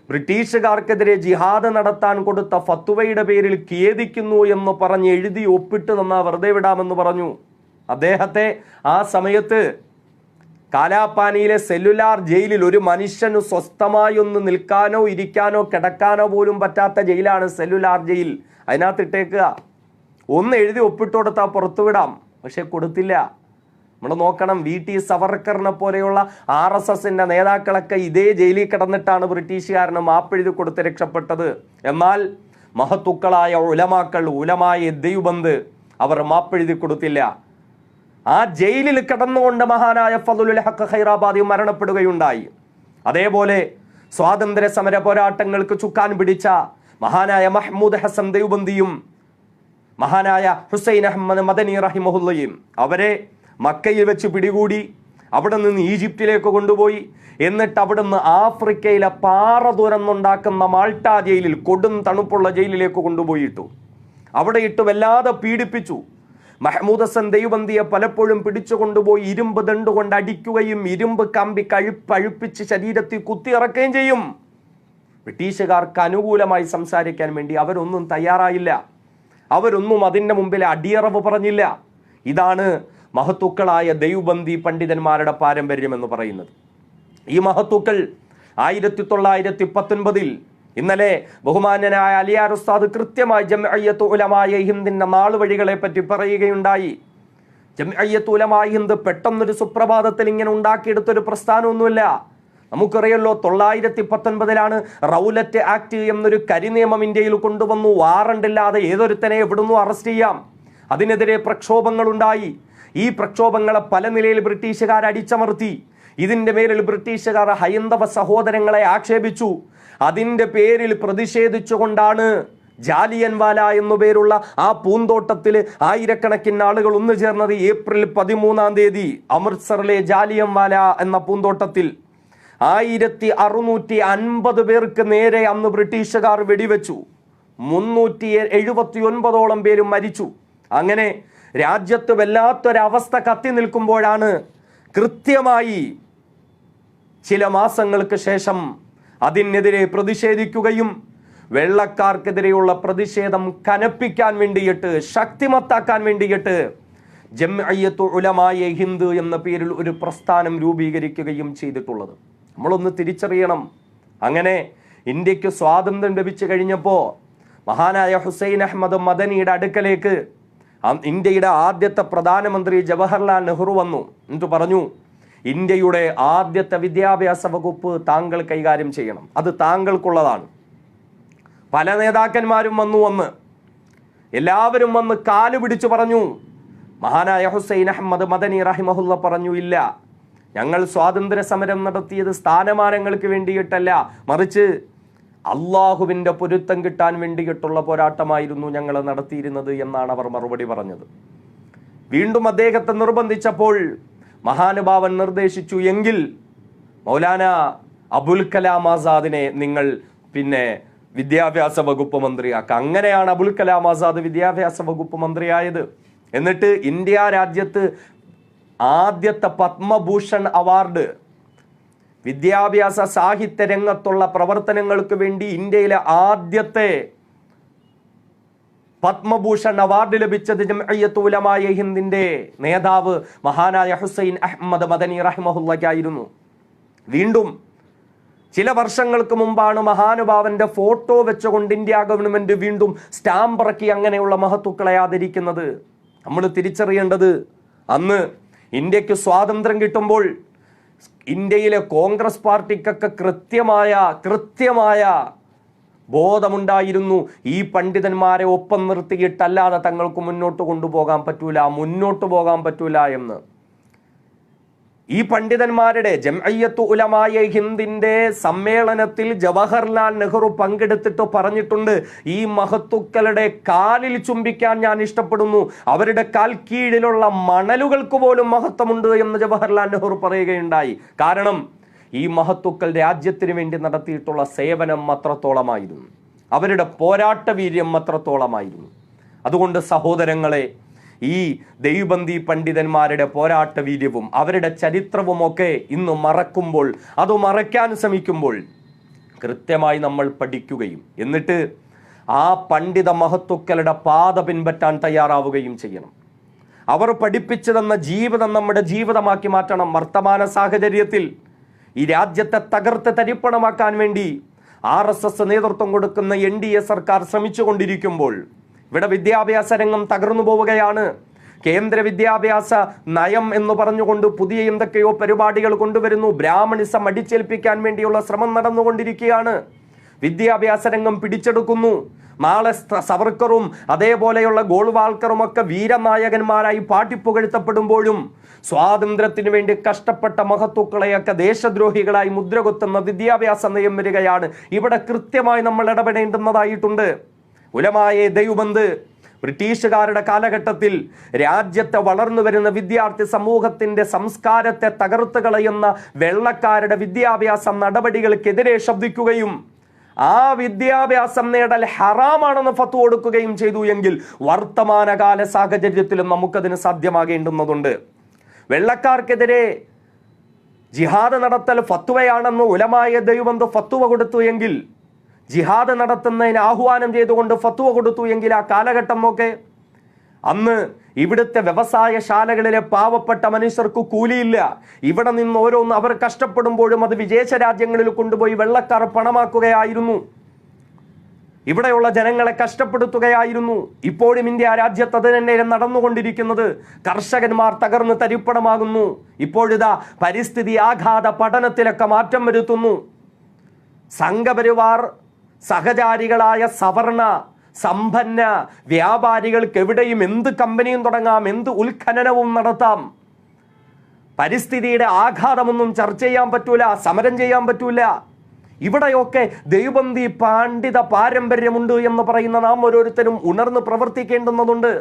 ബ്രിട്ടീഷുകാർക്കെതിരെ ജിഹാദ് നടത്താൻ കൊടുത്ത ഫത്വയുടെ പേരിൽ ഖേദിക്കുന്നു എന്ന് പറഞ്ഞ് എഴുതി ഒപ്പിട്ട് തന്നാ വെറുതെ വിടാമെന്ന് പറഞ്ഞു. അദ്ദേഹത്തെ ആ സമയത്ത് കാലാപ്പാനിയിലെ സെല്ലുലാർ ജയിലിൽ ഒരു മനുഷ്യന് സ്വസ്ഥമായി ഒന്ന് നിൽക്കാനോ ഇരിക്കാനോ കിടക്കാനോ പോലും പറ്റാത്ത ജയിലാണ് സെല്ലുലാർ ജയിൽ. അതിനകത്തിട്ടേക്കുക. ഒന്ന് എഴുതി ഒപ്പിട്ട് കൊടുത്താൽ പുറത്തുവിടാം. പക്ഷെ കൊടുത്തില്ല. നമ്മൾ നോക്കണം, VT സവർക്കറിനെ പോലെയുള്ള RSSന്റെ നേതാക്കളൊക്കെ ഇതേ ജയിലിൽ കിടന്നിട്ടാണ് ബ്രിട്ടീഷുകാരന് മാപ്പെഴുതി കൊടുത്ത് രക്ഷപ്പെട്ടത്. എന്നാൽ മഹത്തുക്കളായ ഉലമാക്കൾ, ഉലമായ ദൈവബന്ദ്, അവർ മാപ്പെഴുതി കൊടുത്തില്ല. ആ ജയിലിൽ കിടന്നുകൊണ്ട് മഹാനായ ഫദലുൽ ഹഖ് ഖൈറാബാദി മരണപ്പെടുകയുണ്ടായി. അതേപോലെ സ്വാതന്ത്ര്യ സമര പോരാട്ടങ്ങൾക്ക് ചുക്കാൻ പിടിച്ച മഹാനായ മഹ്മൂദ് ഹസൻ ദൈവബന്ദിയും മഹാനായ ഹുസൈൻ അഹമ്മദ് മദനി റഹിമഹുല്ലയും അവരെ മക്കയിൽ വെച്ച് പിടികൂടി. അവിടെ നിന്ന് ഈജിപ്തിലേക്ക് കൊണ്ടുപോയി. എന്നിട്ട് അവിടുന്ന് ആഫ്രിക്കയിലെ പാറ തുരന്നുണ്ടാക്കുന്ന മാൾട്ട ജയിലിൽ, കൊടും തണുപ്പുള്ള ജയിലിലേക്ക് കൊണ്ടുപോയിട്ടു. അവിടെ ഇട്ട് വല്ലാതെ പീഡിപ്പിച്ചു. മഹ്മൂദ് ഹസൻ ദൈവബന്ദിയെ പലപ്പോഴും പിടിച്ചു കൊണ്ടുപോയി ഇരുമ്പ് ദണ്ട് കൊണ്ട് അടിക്കുകയും ഇരുമ്പ് കമ്പി പഴുപ്പിച്ച് ശരീരത്തിൽ കുത്തിയിറക്കുകയും ചെയ്യും. ബ്രിട്ടീഷുകാർക്ക് അനുകൂലമായി സംസാരിക്കാൻ വേണ്ടി അവരൊന്നും തയ്യാറായില്ല. അവരൊന്നും അതിൻ്റെ മുമ്പിൽ അടിയറവ് പറഞ്ഞില്ല. ഇതാണ് മഹത്തുക്കളായ ദൈവബന്ദി പണ്ഡിതന്മാരുടെ പാരമ്പര്യം എന്ന് പറയുന്നത്. ഈ മഹത്തുക്കൾ 1919 ഇന്നലെ ബഹുമാന്യനായ അലിയാർ ഉസ്താദ് കൃത്യമായി ജംഇയ്യത്തുൽ ഉലമായെ ഹിന്ദിന്റെ നാളുവഴികളെ പറ്റി പറയുകയുണ്ടായി. ജംഇയ്യത്ത് ഉലമാ ഹിന്ദ് പെട്ടെന്നൊരു സുപ്രഭാതത്തിൽ ഇങ്ങനെ ഉണ്ടാക്കിയെടുത്തൊരു പ്രസ്ഥാനമൊന്നുമില്ല. നമുക്കറിയല്ലോ 919 റൗലറ്റ് ആക്ട് എന്നൊരു കരിനിയമം ഇന്ത്യയിൽ കൊണ്ടുവന്നു. വാറണ്ടില്ലാതെ ഏതൊരുത്തനെ എവിടുന്നു അറസ്റ്റ് ചെയ്യാം. അതിനെതിരെ പ്രക്ഷോഭങ്ങൾ ഉണ്ടായി. ഈ പ്രക്ഷോഭങ്ങളെ പല നിലയിൽ ബ്രിട്ടീഷുകാർ അടിച്ചമർത്തി. ഇതിന്റെ പേരിൽ ബ്രിട്ടീഷുകാർ ഹൈന്ദവ സഹോദരങ്ങളെ ആക്ഷേപിച്ചു. അതിന്റെ പേരിൽ പ്രതിഷേധിച്ചുകൊണ്ടാണ് ജാലിയൻവാല എന്നു പേരുള്ള ആ പൂന്തോട്ടത്തിൽ ആയിരക്കണക്കിന് ആളുകൾ ഒന്നു ചേർന്നത്. ഏപ്രിൽ 13 അമൃത്സറിലെ ജാലിയൻവാല എന്ന പൂന്തോട്ടത്തിൽ 1650 പേർക്ക് നേരെ അന്ന് ബ്രിട്ടീഷുകാർ വെടിവെച്ചു. 379 പേരും മരിച്ചു. അങ്ങനെ രാജ്യത്ത് വല്ലാത്തൊരവസ്ഥ കത്തി നിൽക്കുമ്പോഴാണ് കൃത്യമായി ചില മാസങ്ങൾക്ക് ശേഷം അതിനെതിരെ പ്രതിഷേധിക്കുകയും വെള്ളക്കാർക്കെതിരെയുള്ള പ്രതിഷേധം കനപ്പിക്കാൻ വേണ്ടിയിട്ട്, ശക്തിമത്താക്കാൻ വേണ്ടിയിട്ട് ജംഇയ്യത്ത് ഉലമായെ ഹിന്ദ് എന്ന പേരിൽ ഒരു പ്രസ്ഥാനം രൂപീകരിക്കുകയും ചെയ്തിട്ടുള്ളത്. നമ്മളൊന്ന് തിരിച്ചറിയണം. അങ്ങനെ ഇന്ത്യക്ക് സ്വാതന്ത്ര്യം ലഭിച്ചു കഴിഞ്ഞപ്പോൾ മഹാനായ ഹുസൈൻ അഹമ്മദ് മദനിയുടെ അടുക്കലേക്ക് ഇന്ത്യയുടെ ആദ്യത്തെ പ്രധാനമന്ത്രി ജവഹർലാൽ നെഹ്റു വന്നു. എന്നിട്ട് പറഞ്ഞു, ഇന്ത്യയുടെ ആദ്യത്തെ വിദ്യാഭ്യാസ വകുപ്പ് താങ്കൾ കൈകാര്യം ചെയ്യണം, അത് താങ്കൾക്കുള്ളതാണ്. പല നേതാക്കന്മാരും വന്ന് എല്ലാവരും വന്ന് കാല് പിടിച്ചു പറഞ്ഞു. മഹാനായ ഹുസൈൻ അഹമ്മദ് മദനി റഹിമഹുല്ല പറഞ്ഞു, ഇല്ല, ഞങ്ങൾ സ്വാതന്ത്ര്യ സമരം നടത്തിയത് സ്ഥാനമാനങ്ങൾക്ക് വേണ്ടിയിട്ടല്ല, മറിച്ച് അള്ളാഹുവിൻ്റെ പൊരുത്തം കിട്ടാൻ വേണ്ടിയിട്ടുള്ള പോരാട്ടമായിരുന്നു ഞങ്ങൾ നടത്തിയിരുന്നത് എന്നാണ് അവർ മറുപടി പറഞ്ഞത്. വീണ്ടും അദ്ദേഹത്തെ നിർബന്ധിച്ചപ്പോൾ മഹാനുഭാവൻ നിർദ്ദേശിച്ചു, എങ്കിൽ മൗലാന അബുൽ കലാം ആസാദിനെ നിങ്ങൾ വിദ്യാഭ്യാസ വകുപ്പ് മന്ത്രിയാക്കുക. അങ്ങനെയാണ് അബുൽ കലാം ആസാദ് വിദ്യാഭ്യാസ വകുപ്പ് മന്ത്രിയായത്. എന്നിട്ട് ഇന്ത്യ രാജ്യത്ത് ആദ്യത്തെ പത്മഭൂഷൺ അവാർഡ്, വിദ്യാഭ്യാസ സാഹിത്യ രംഗത്തുള്ള പ്രവർത്തനങ്ങൾക്ക് വേണ്ടി ഇന്ത്യയിലെ ആദ്യത്തെ പത്മഭൂഷൺ അവാർഡ് ലഭിച്ചത് ജംഇയ്യത്ത് ഉലമായെ ഹിന്ദിന്റെ നേതാവ് മഹാനായ ഹുസൈൻ അഹമ്മദ് മദനി റഹിമഹുല്ലയ്ക്കായിരുന്നു. വീണ്ടും ചില വർഷങ്ങൾക്ക് മുമ്പാണ് മഹാനുഭാവന്റെ ഫോട്ടോ വെച്ചുകൊണ്ട് ഇന്ത്യ ഗവൺമെന്റ് വീണ്ടും സ്റ്റാമ്പ് ഇറക്കി അങ്ങനെയുള്ള മഹത്തുക്കളെ ആദരിക്കുന്നത്. നമ്മൾ തിരിച്ചറിയേണ്ടത്, അന്ന് ഇന്ത്യക്ക് സ്വാതന്ത്ര്യം കിട്ടുമ്പോൾ ഇന്ത്യയിലെ കോൺഗ്രസ് പാർട്ടിക്കൊക്കെ കൃത്യമായ ബോധമുണ്ടായിരുന്നു. ഈ പണ്ഡിതന്മാരെ ഒപ്പം നിർത്തിയിട്ടല്ലാതെ തങ്ങൾക്ക് മുന്നോട്ട് പോകാൻ പറ്റൂല എന്ന്. ഈ പണ്ഡിതന്മാരുടെ ജംഇയ്യത്ത് ഉലമായെ ഹിന്ദിന്റെ സമ്മേളനത്തിൽ ജവഹർലാൽ നെഹ്റു പങ്കെടുത്തിട്ട് പറഞ്ഞിട്ടുണ്ട്, ഈ മഹത്തുക്കളുടെ കാലിൽ ചുംബിക്കാൻ ഞാൻ ഇഷ്ടപ്പെടുന്നു, അവരുടെ കാൽ കീഴിലുള്ള മണലുകൾക്ക് പോലും മഹത്വമുണ്ട് എന്ന് ജവഹർലാൽ നെഹ്റു പറയുകയുണ്ടായി. കാരണം ഈ മഹത്തുക്കൾ രാജ്യത്തിന് വേണ്ടി നടത്തിയിട്ടുള്ള സേവനം അത്രത്തോളമായിരുന്നു, അവരുടെ പോരാട്ട വീര്യം അത്രത്തോളമായിരുന്നു. അതുകൊണ്ട് സഹോദരങ്ങളെ, ഈ ദൈവബന്ദി പണ്ഡിതന്മാരുടെ പോരാട്ട വീര്യവും അവരുടെ ചരിത്രവുമൊക്കെ ഇന്ന് മറക്കുമ്പോൾ, അത് മറയ്ക്കാൻ ശ്രമിക്കുമ്പോൾ കൃത്യമായി നമ്മൾ പഠിക്കുകയും എന്നിട്ട് ആ പണ്ഡിത മഹത്തുക്കളുടെ പാത പിൻപറ്റാൻ തയ്യാറാവുകയും ചെയ്യണം. അവർ പഠിപ്പിച്ചു തന്ന ജീവിതം നമ്മുടെ ജീവിതമാക്കി മാറ്റണം. വർത്തമാന സാഹചര്യത്തിൽ ഈ രാജ്യത്തെ തകർത്ത് തരിപ്പണമാക്കാൻ വേണ്ടി RSS നേതൃത്വം കൊടുക്കുന്ന NDA സർക്കാർ ശ്രമിച്ചുകൊണ്ടിരിക്കുമ്പോൾ ഇവിടെ വിദ്യാഭ്യാസ രംഗം തകർന്നു പോവുകയാണ്. കേന്ദ്ര വിദ്യാഭ്യാസ നയം എന്ന് പറഞ്ഞുകൊണ്ട് പുതിയ എന്തൊക്കെയോ പരിപാടികൾ കൊണ്ടുവരുന്നു. ബ്രാഹ്മണിസം അടിച്ചേൽപ്പിക്കാൻ വേണ്ടിയുള്ള ശ്രമം നടന്നുകൊണ്ടിരിക്കുകയാണ്. വിദ്യാഭ്യാസ രംഗം പിടിച്ചെടുക്കുന്നു. നാളെ സവർക്കറും അതേപോലെയുള്ള ഗോൾവാൾക്കറും ഒക്കെ വീരനായകന്മാരായി പാട്ടിപ്പുകഴ്ത്തപ്പെടുമ്പോഴും സ്വാതന്ത്ര്യത്തിന് വേണ്ടി കഷ്ടപ്പെട്ട മഹത്തുക്കളെയൊക്കെ ദേശദ്രോഹികളായി മുദ്രകുത്തുന്ന വിദ്യാഭ്യാസ നയം വരികയാണ്. ഇവിടെ കൃത്യമായി നമ്മൾ ഇടപെടേണ്ടുന്നതായിട്ടുണ്ട്. ഉലമായെ ദൈവബന്ദ് ബ്രിട്ടീഷുകാരുടെ കാലഘട്ടത്തിൽ രാജ്യത്തെ വളർന്നു വരുന്ന വിദ്യാർത്ഥി സമൂഹത്തിന്റെ സംസ്കാരത്തെ തകർത്ത് കളയുന്ന വെള്ളക്കാരുടെ വിദ്യാഭ്യാസ നടപടികൾക്കെതിരെ ശബ്ദിക്കുകയും ആ വിദ്യാഭ്യാസം നേടൽ ഹറാമാണെന്ന് ഫത്വ കൊടുക്കുകയും ചെയ്തു എങ്കിൽ വർത്തമാനകാല സാഹചര്യത്തിലും നമുക്കതിന് സാധ്യമാകേണ്ടുന്നതുണ്ട്. വെള്ളക്കാർക്കെതിരെ ജിഹാദ് നടത്തൽ ഫത്വയാണെന്ന് ഉലമായെ ദൈവബന്ദ് ഫത്വ കൊടുത്തു എങ്കിൽ, ജിഹാദ് നടത്തുന്നതിന് ആഹ്വാനം ചെയ്തുകൊണ്ട് ഫത്വ കൊടുത്തു എങ്കിൽ ആ കാലഘട്ടം നോക്കെ. അന്ന് ഇവിടുത്തെ വ്യവസായശാലകളിലെ പാവപ്പെട്ട മനുഷ്യർക്ക് കൂലിയില്ല. ഇവിടെ നിന്ന് ഓരോന്ന് അവർ കഷ്ടപ്പെടുമ്പോഴും അത് വിദേശ രാജ്യങ്ങളിൽ കൊണ്ടുപോയി വെള്ളക്കാർ പണമാക്കുകയായിരുന്നു. ഇവിടെയുള്ള ജനങ്ങളെ കഷ്ടപ്പെടുത്തുകയായിരുന്നു. ഇപ്പോഴും ഇന്ത്യ രാജ്യത്ത് അത് തന്നെ നടന്നുകൊണ്ടിരിക്കുന്നത്. കർഷകന്മാർ തകർന്ന് തരിപ്പണമാകുന്നു. ഇപ്പോഴിതാ പരിസ്ഥിതി ആഘാത പഠനത്തിലൊക്കെ മാറ്റം വരുത്തുന്നു. സംഘപരിവാർ സഹചാരികളായ സവർണ സമ്പന്ന വ്യാപാരികൾക്ക് എവിടെയും എന്ത് കമ്പനിയും തുടങ്ങാം, എന്ത് ഉത്ഖനനവും നടത്താം. പരിസ്ഥിതിയുടെ ആഘാതമൊന്നും ചർച്ച ചെയ്യാൻ പറ്റൂല, സമരം ചെയ്യാൻ പറ്റൂല. ഇവിടെയൊക്കെ ദൈവബന്ധി പണ്ഡിത പാരമ്പര്യമുണ്ട് എന്ന് പറയുന്ന നാം ഓരോരുത്തരും ഉണർന്ന് പ്രവർത്തിക്കേണ്ടുന്നതുണ്ട്.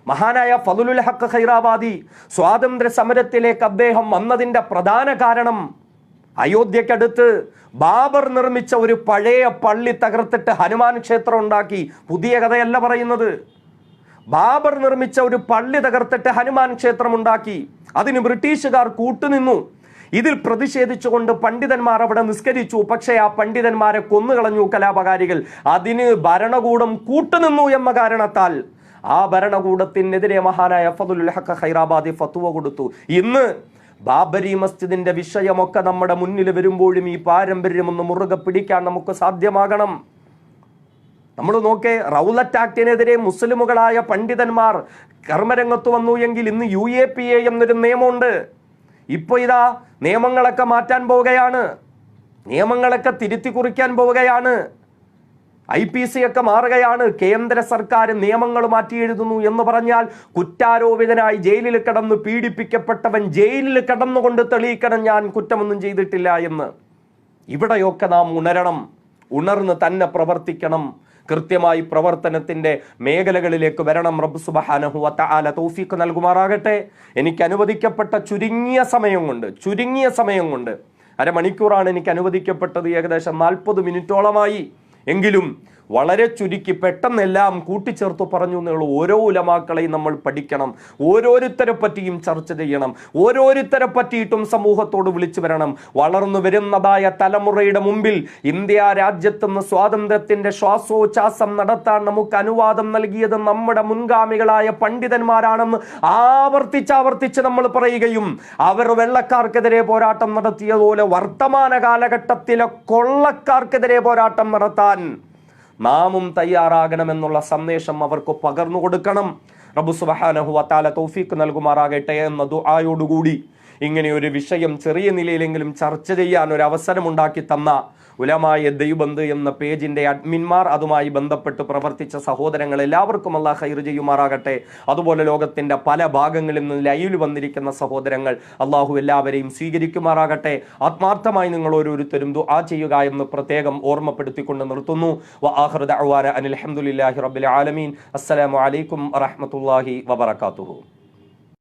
മഹാനായ ഫളുൽ ഹഖ് ഖൈറാബാദി സ്വാതന്ത്ര്യ സമരത്തിലേക്ക് അദ്ദേഹം വന്നതിൻ്റെ പ്രധാന കാരണം അയോധ്യക്കടുത്ത് ബാബർ നിർമ്മിച്ച ഒരു പഴയ പള്ളി തകർത്തിട്ട് ഹനുമാൻ ക്ഷേത്രം ഉണ്ടാക്കി. പുതിയ കഥയല്ല പറയുന്നത്. ബാബർ നിർമ്മിച്ച ഒരു പള്ളി തകർത്തിട്ട് ഹനുമാൻ ക്ഷേത്രം ഉണ്ടാക്കി. അതിന് ബ്രിട്ടീഷുകാർ കൂട്ടുനിന്നു. ഇതിൽ പ്രതിഷേധിച്ചുകൊണ്ട് പണ്ഡിതന്മാർ അവിടെ നിസ്കരിച്ചു. പക്ഷേ ആ പണ്ഡിതന്മാരെ കൊന്നുകളഞ്ഞു കലാപകാരികൾ. അതിന് ഭരണകൂടം കൂട്ടുനിന്നു എന്ന കാരണത്താൽ ആ ഭരണകൂടത്തിനെതിരെ മഹാനായ ഫളുൽ ഹഖ് ഖൈറാബാദി ഫത്വ കൊടുത്തു. ഇന്ന് ബാബരി മസ്ജിദിന്റെ വിഷയമൊക്കെ നമ്മുടെ മുന്നിൽ വരുമ്പോഴും ഈ പാരമ്പര്യം ഒന്ന് മുറുകെ പിടിക്കാൻ നമുക്ക് സാധ്യമാകണം. നമ്മൾ നോക്കേ, റൗലറ്റ് ആക്ടിനെതിരെ മുസ്ലിമുകളായ പണ്ഡിതന്മാർ കർമ്മരംഗത്ത് വന്നു എങ്കിൽ ഇന്ന് UAPA എന്നൊരു നിയമമുണ്ട്. ഇപ്പൊ ഇതാ നിയമങ്ങളൊക്കെ മാറ്റാൻ പോവുകയാണ്, നിയമങ്ങളൊക്കെ തിരുത്തി കുറിക്കാൻ പോവുകയാണ്. IPC ഒക്കെ മാറുകയാണ്. കേന്ദ്ര സർക്കാർ നിയമങ്ങൾ മാറ്റി എഴുതുന്നു എന്ന് പറഞ്ഞാൽ കുറ്റാരോപിതനായി ജയിലിൽ കിടന്ന് പീഡിപ്പിക്കപ്പെട്ടവൻ ജയിലിൽ കിടന്നുകൊണ്ട് തെളിയിക്കണം ഞാൻ കുറ്റമൊന്നും ചെയ്തിട്ടില്ല എന്ന്. ഇവിടെയൊക്കെ നാം ഉണരണം, ഉണർന്ന് തന്നെ പ്രവർത്തിക്കണം. കൃത്യമായി പ്രവർത്തനത്തിന്റെ മേഖലകളിലേക്ക് വരണം. റബ്ബ് സുബ്ഹാനഹു വ തആല തൗഫീഖ് നൽകുമാറാകട്ടെ. എനിക്ക് അനുവദിക്കപ്പെട്ട ചുരുങ്ങിയ സമയം കൊണ്ട് അരമണിക്കൂറാണ് എനിക്ക് അനുവദിക്കപ്പെട്ടത്. ഏകദേശം 40 മിനിറ്റോളമായി. എങ്കിലും വളരെ ചുരുക്കി പെട്ടെന്നെല്ലാം കൂട്ടിച്ചേർത്ത് പറഞ്ഞു എന്നുള്ള ഓരോ ഉലമാക്കളെയും നമ്മൾ പഠിക്കണം. ഓരോരുത്തരെ പറ്റിയും ചർച്ച ചെയ്യണം. ഓരോരുത്തരെ പറ്റിയിട്ടും സമൂഹത്തോട് വിളിച്ചു വരണം. വളർന്നു വരുന്നതായ തലമുറയുടെ മുമ്പിൽ ഇന്ത്യ രാജ്യത്തുനിന്ന് സ്വാതന്ത്ര്യത്തിന്റെ ശ്വാസോച്ഛ്വാസം നടത്താൻ നമുക്ക് അനുവാദം നൽകിയത് നമ്മുടെ മുൻഗാമികളായ പണ്ഡിതന്മാരാണെന്ന് ആവർത്തിച്ച് നമ്മൾ പറയുകയും അവർ വെള്ളക്കാർക്കെതിരെ പോരാട്ടം നടത്തിയതുപോലെ വർത്തമാന കാലഘട്ടത്തിലെ കൊള്ളക്കാർക്കെതിരെ പോരാട്ടം നടത്താൻ നാമും തയ്യാറാകണമെന്നുള്ള സന്ദേശം അവർക്ക് പകർന്നു കൊടുക്കണം. റബ്ബ് സുബ്ഹാനഹു വ തആല തൗഫീഖ് നൽകുമാറാകട്ടെ എന്ന ദുആയോടുകൂടി ഇങ്ങനെയൊരു വിഷയം ചെറിയ നിലയിലെങ്കിലും ചർച്ച ചെയ്യാൻ ഒരു അവസരമുണ്ടാക്കി തന്ന ഉലമായ ദൈവബന്ധ് എന്ന പേജിന്റെ അഡ്മിന്മാർ, അതുമായി ബന്ധപ്പെട്ട് പ്രവർത്തിച്ച സഹോദരങ്ങൾ എല്ലാവർക്കും അല്ലാഹ് ഖൈർ ചെയ്യുമാറാകട്ടെ. അതുപോലെ ലോകത്തിന്റെ പല ഭാഗങ്ങളിൽ നിന്ന് ലൈവിൽ വന്നിരിക്കുന്ന സഹോദരങ്ങൾ അള്ളാഹു എല്ലാവരെയും സ്വീകരിക്കുമാറാകട്ടെ. ആത്മാർത്ഥമായി നിങ്ങൾ ഓരോരുത്തരും ദുആ ചെയ്യുക എന്ന് പ്രത്യേകം ഓർമ്മപ്പെടുത്തിക്കൊണ്ട് നിർത്തുന്നു. വആഖിറു ദഅ്വാനാ അനിൽ ഹംദുലില്ലാഹി റബ്ബിൽ ആലമീൻ. അസ്സലാമു അലൈക്കും വറഹ്മത്തുള്ളാഹി വബറകാതുഹു.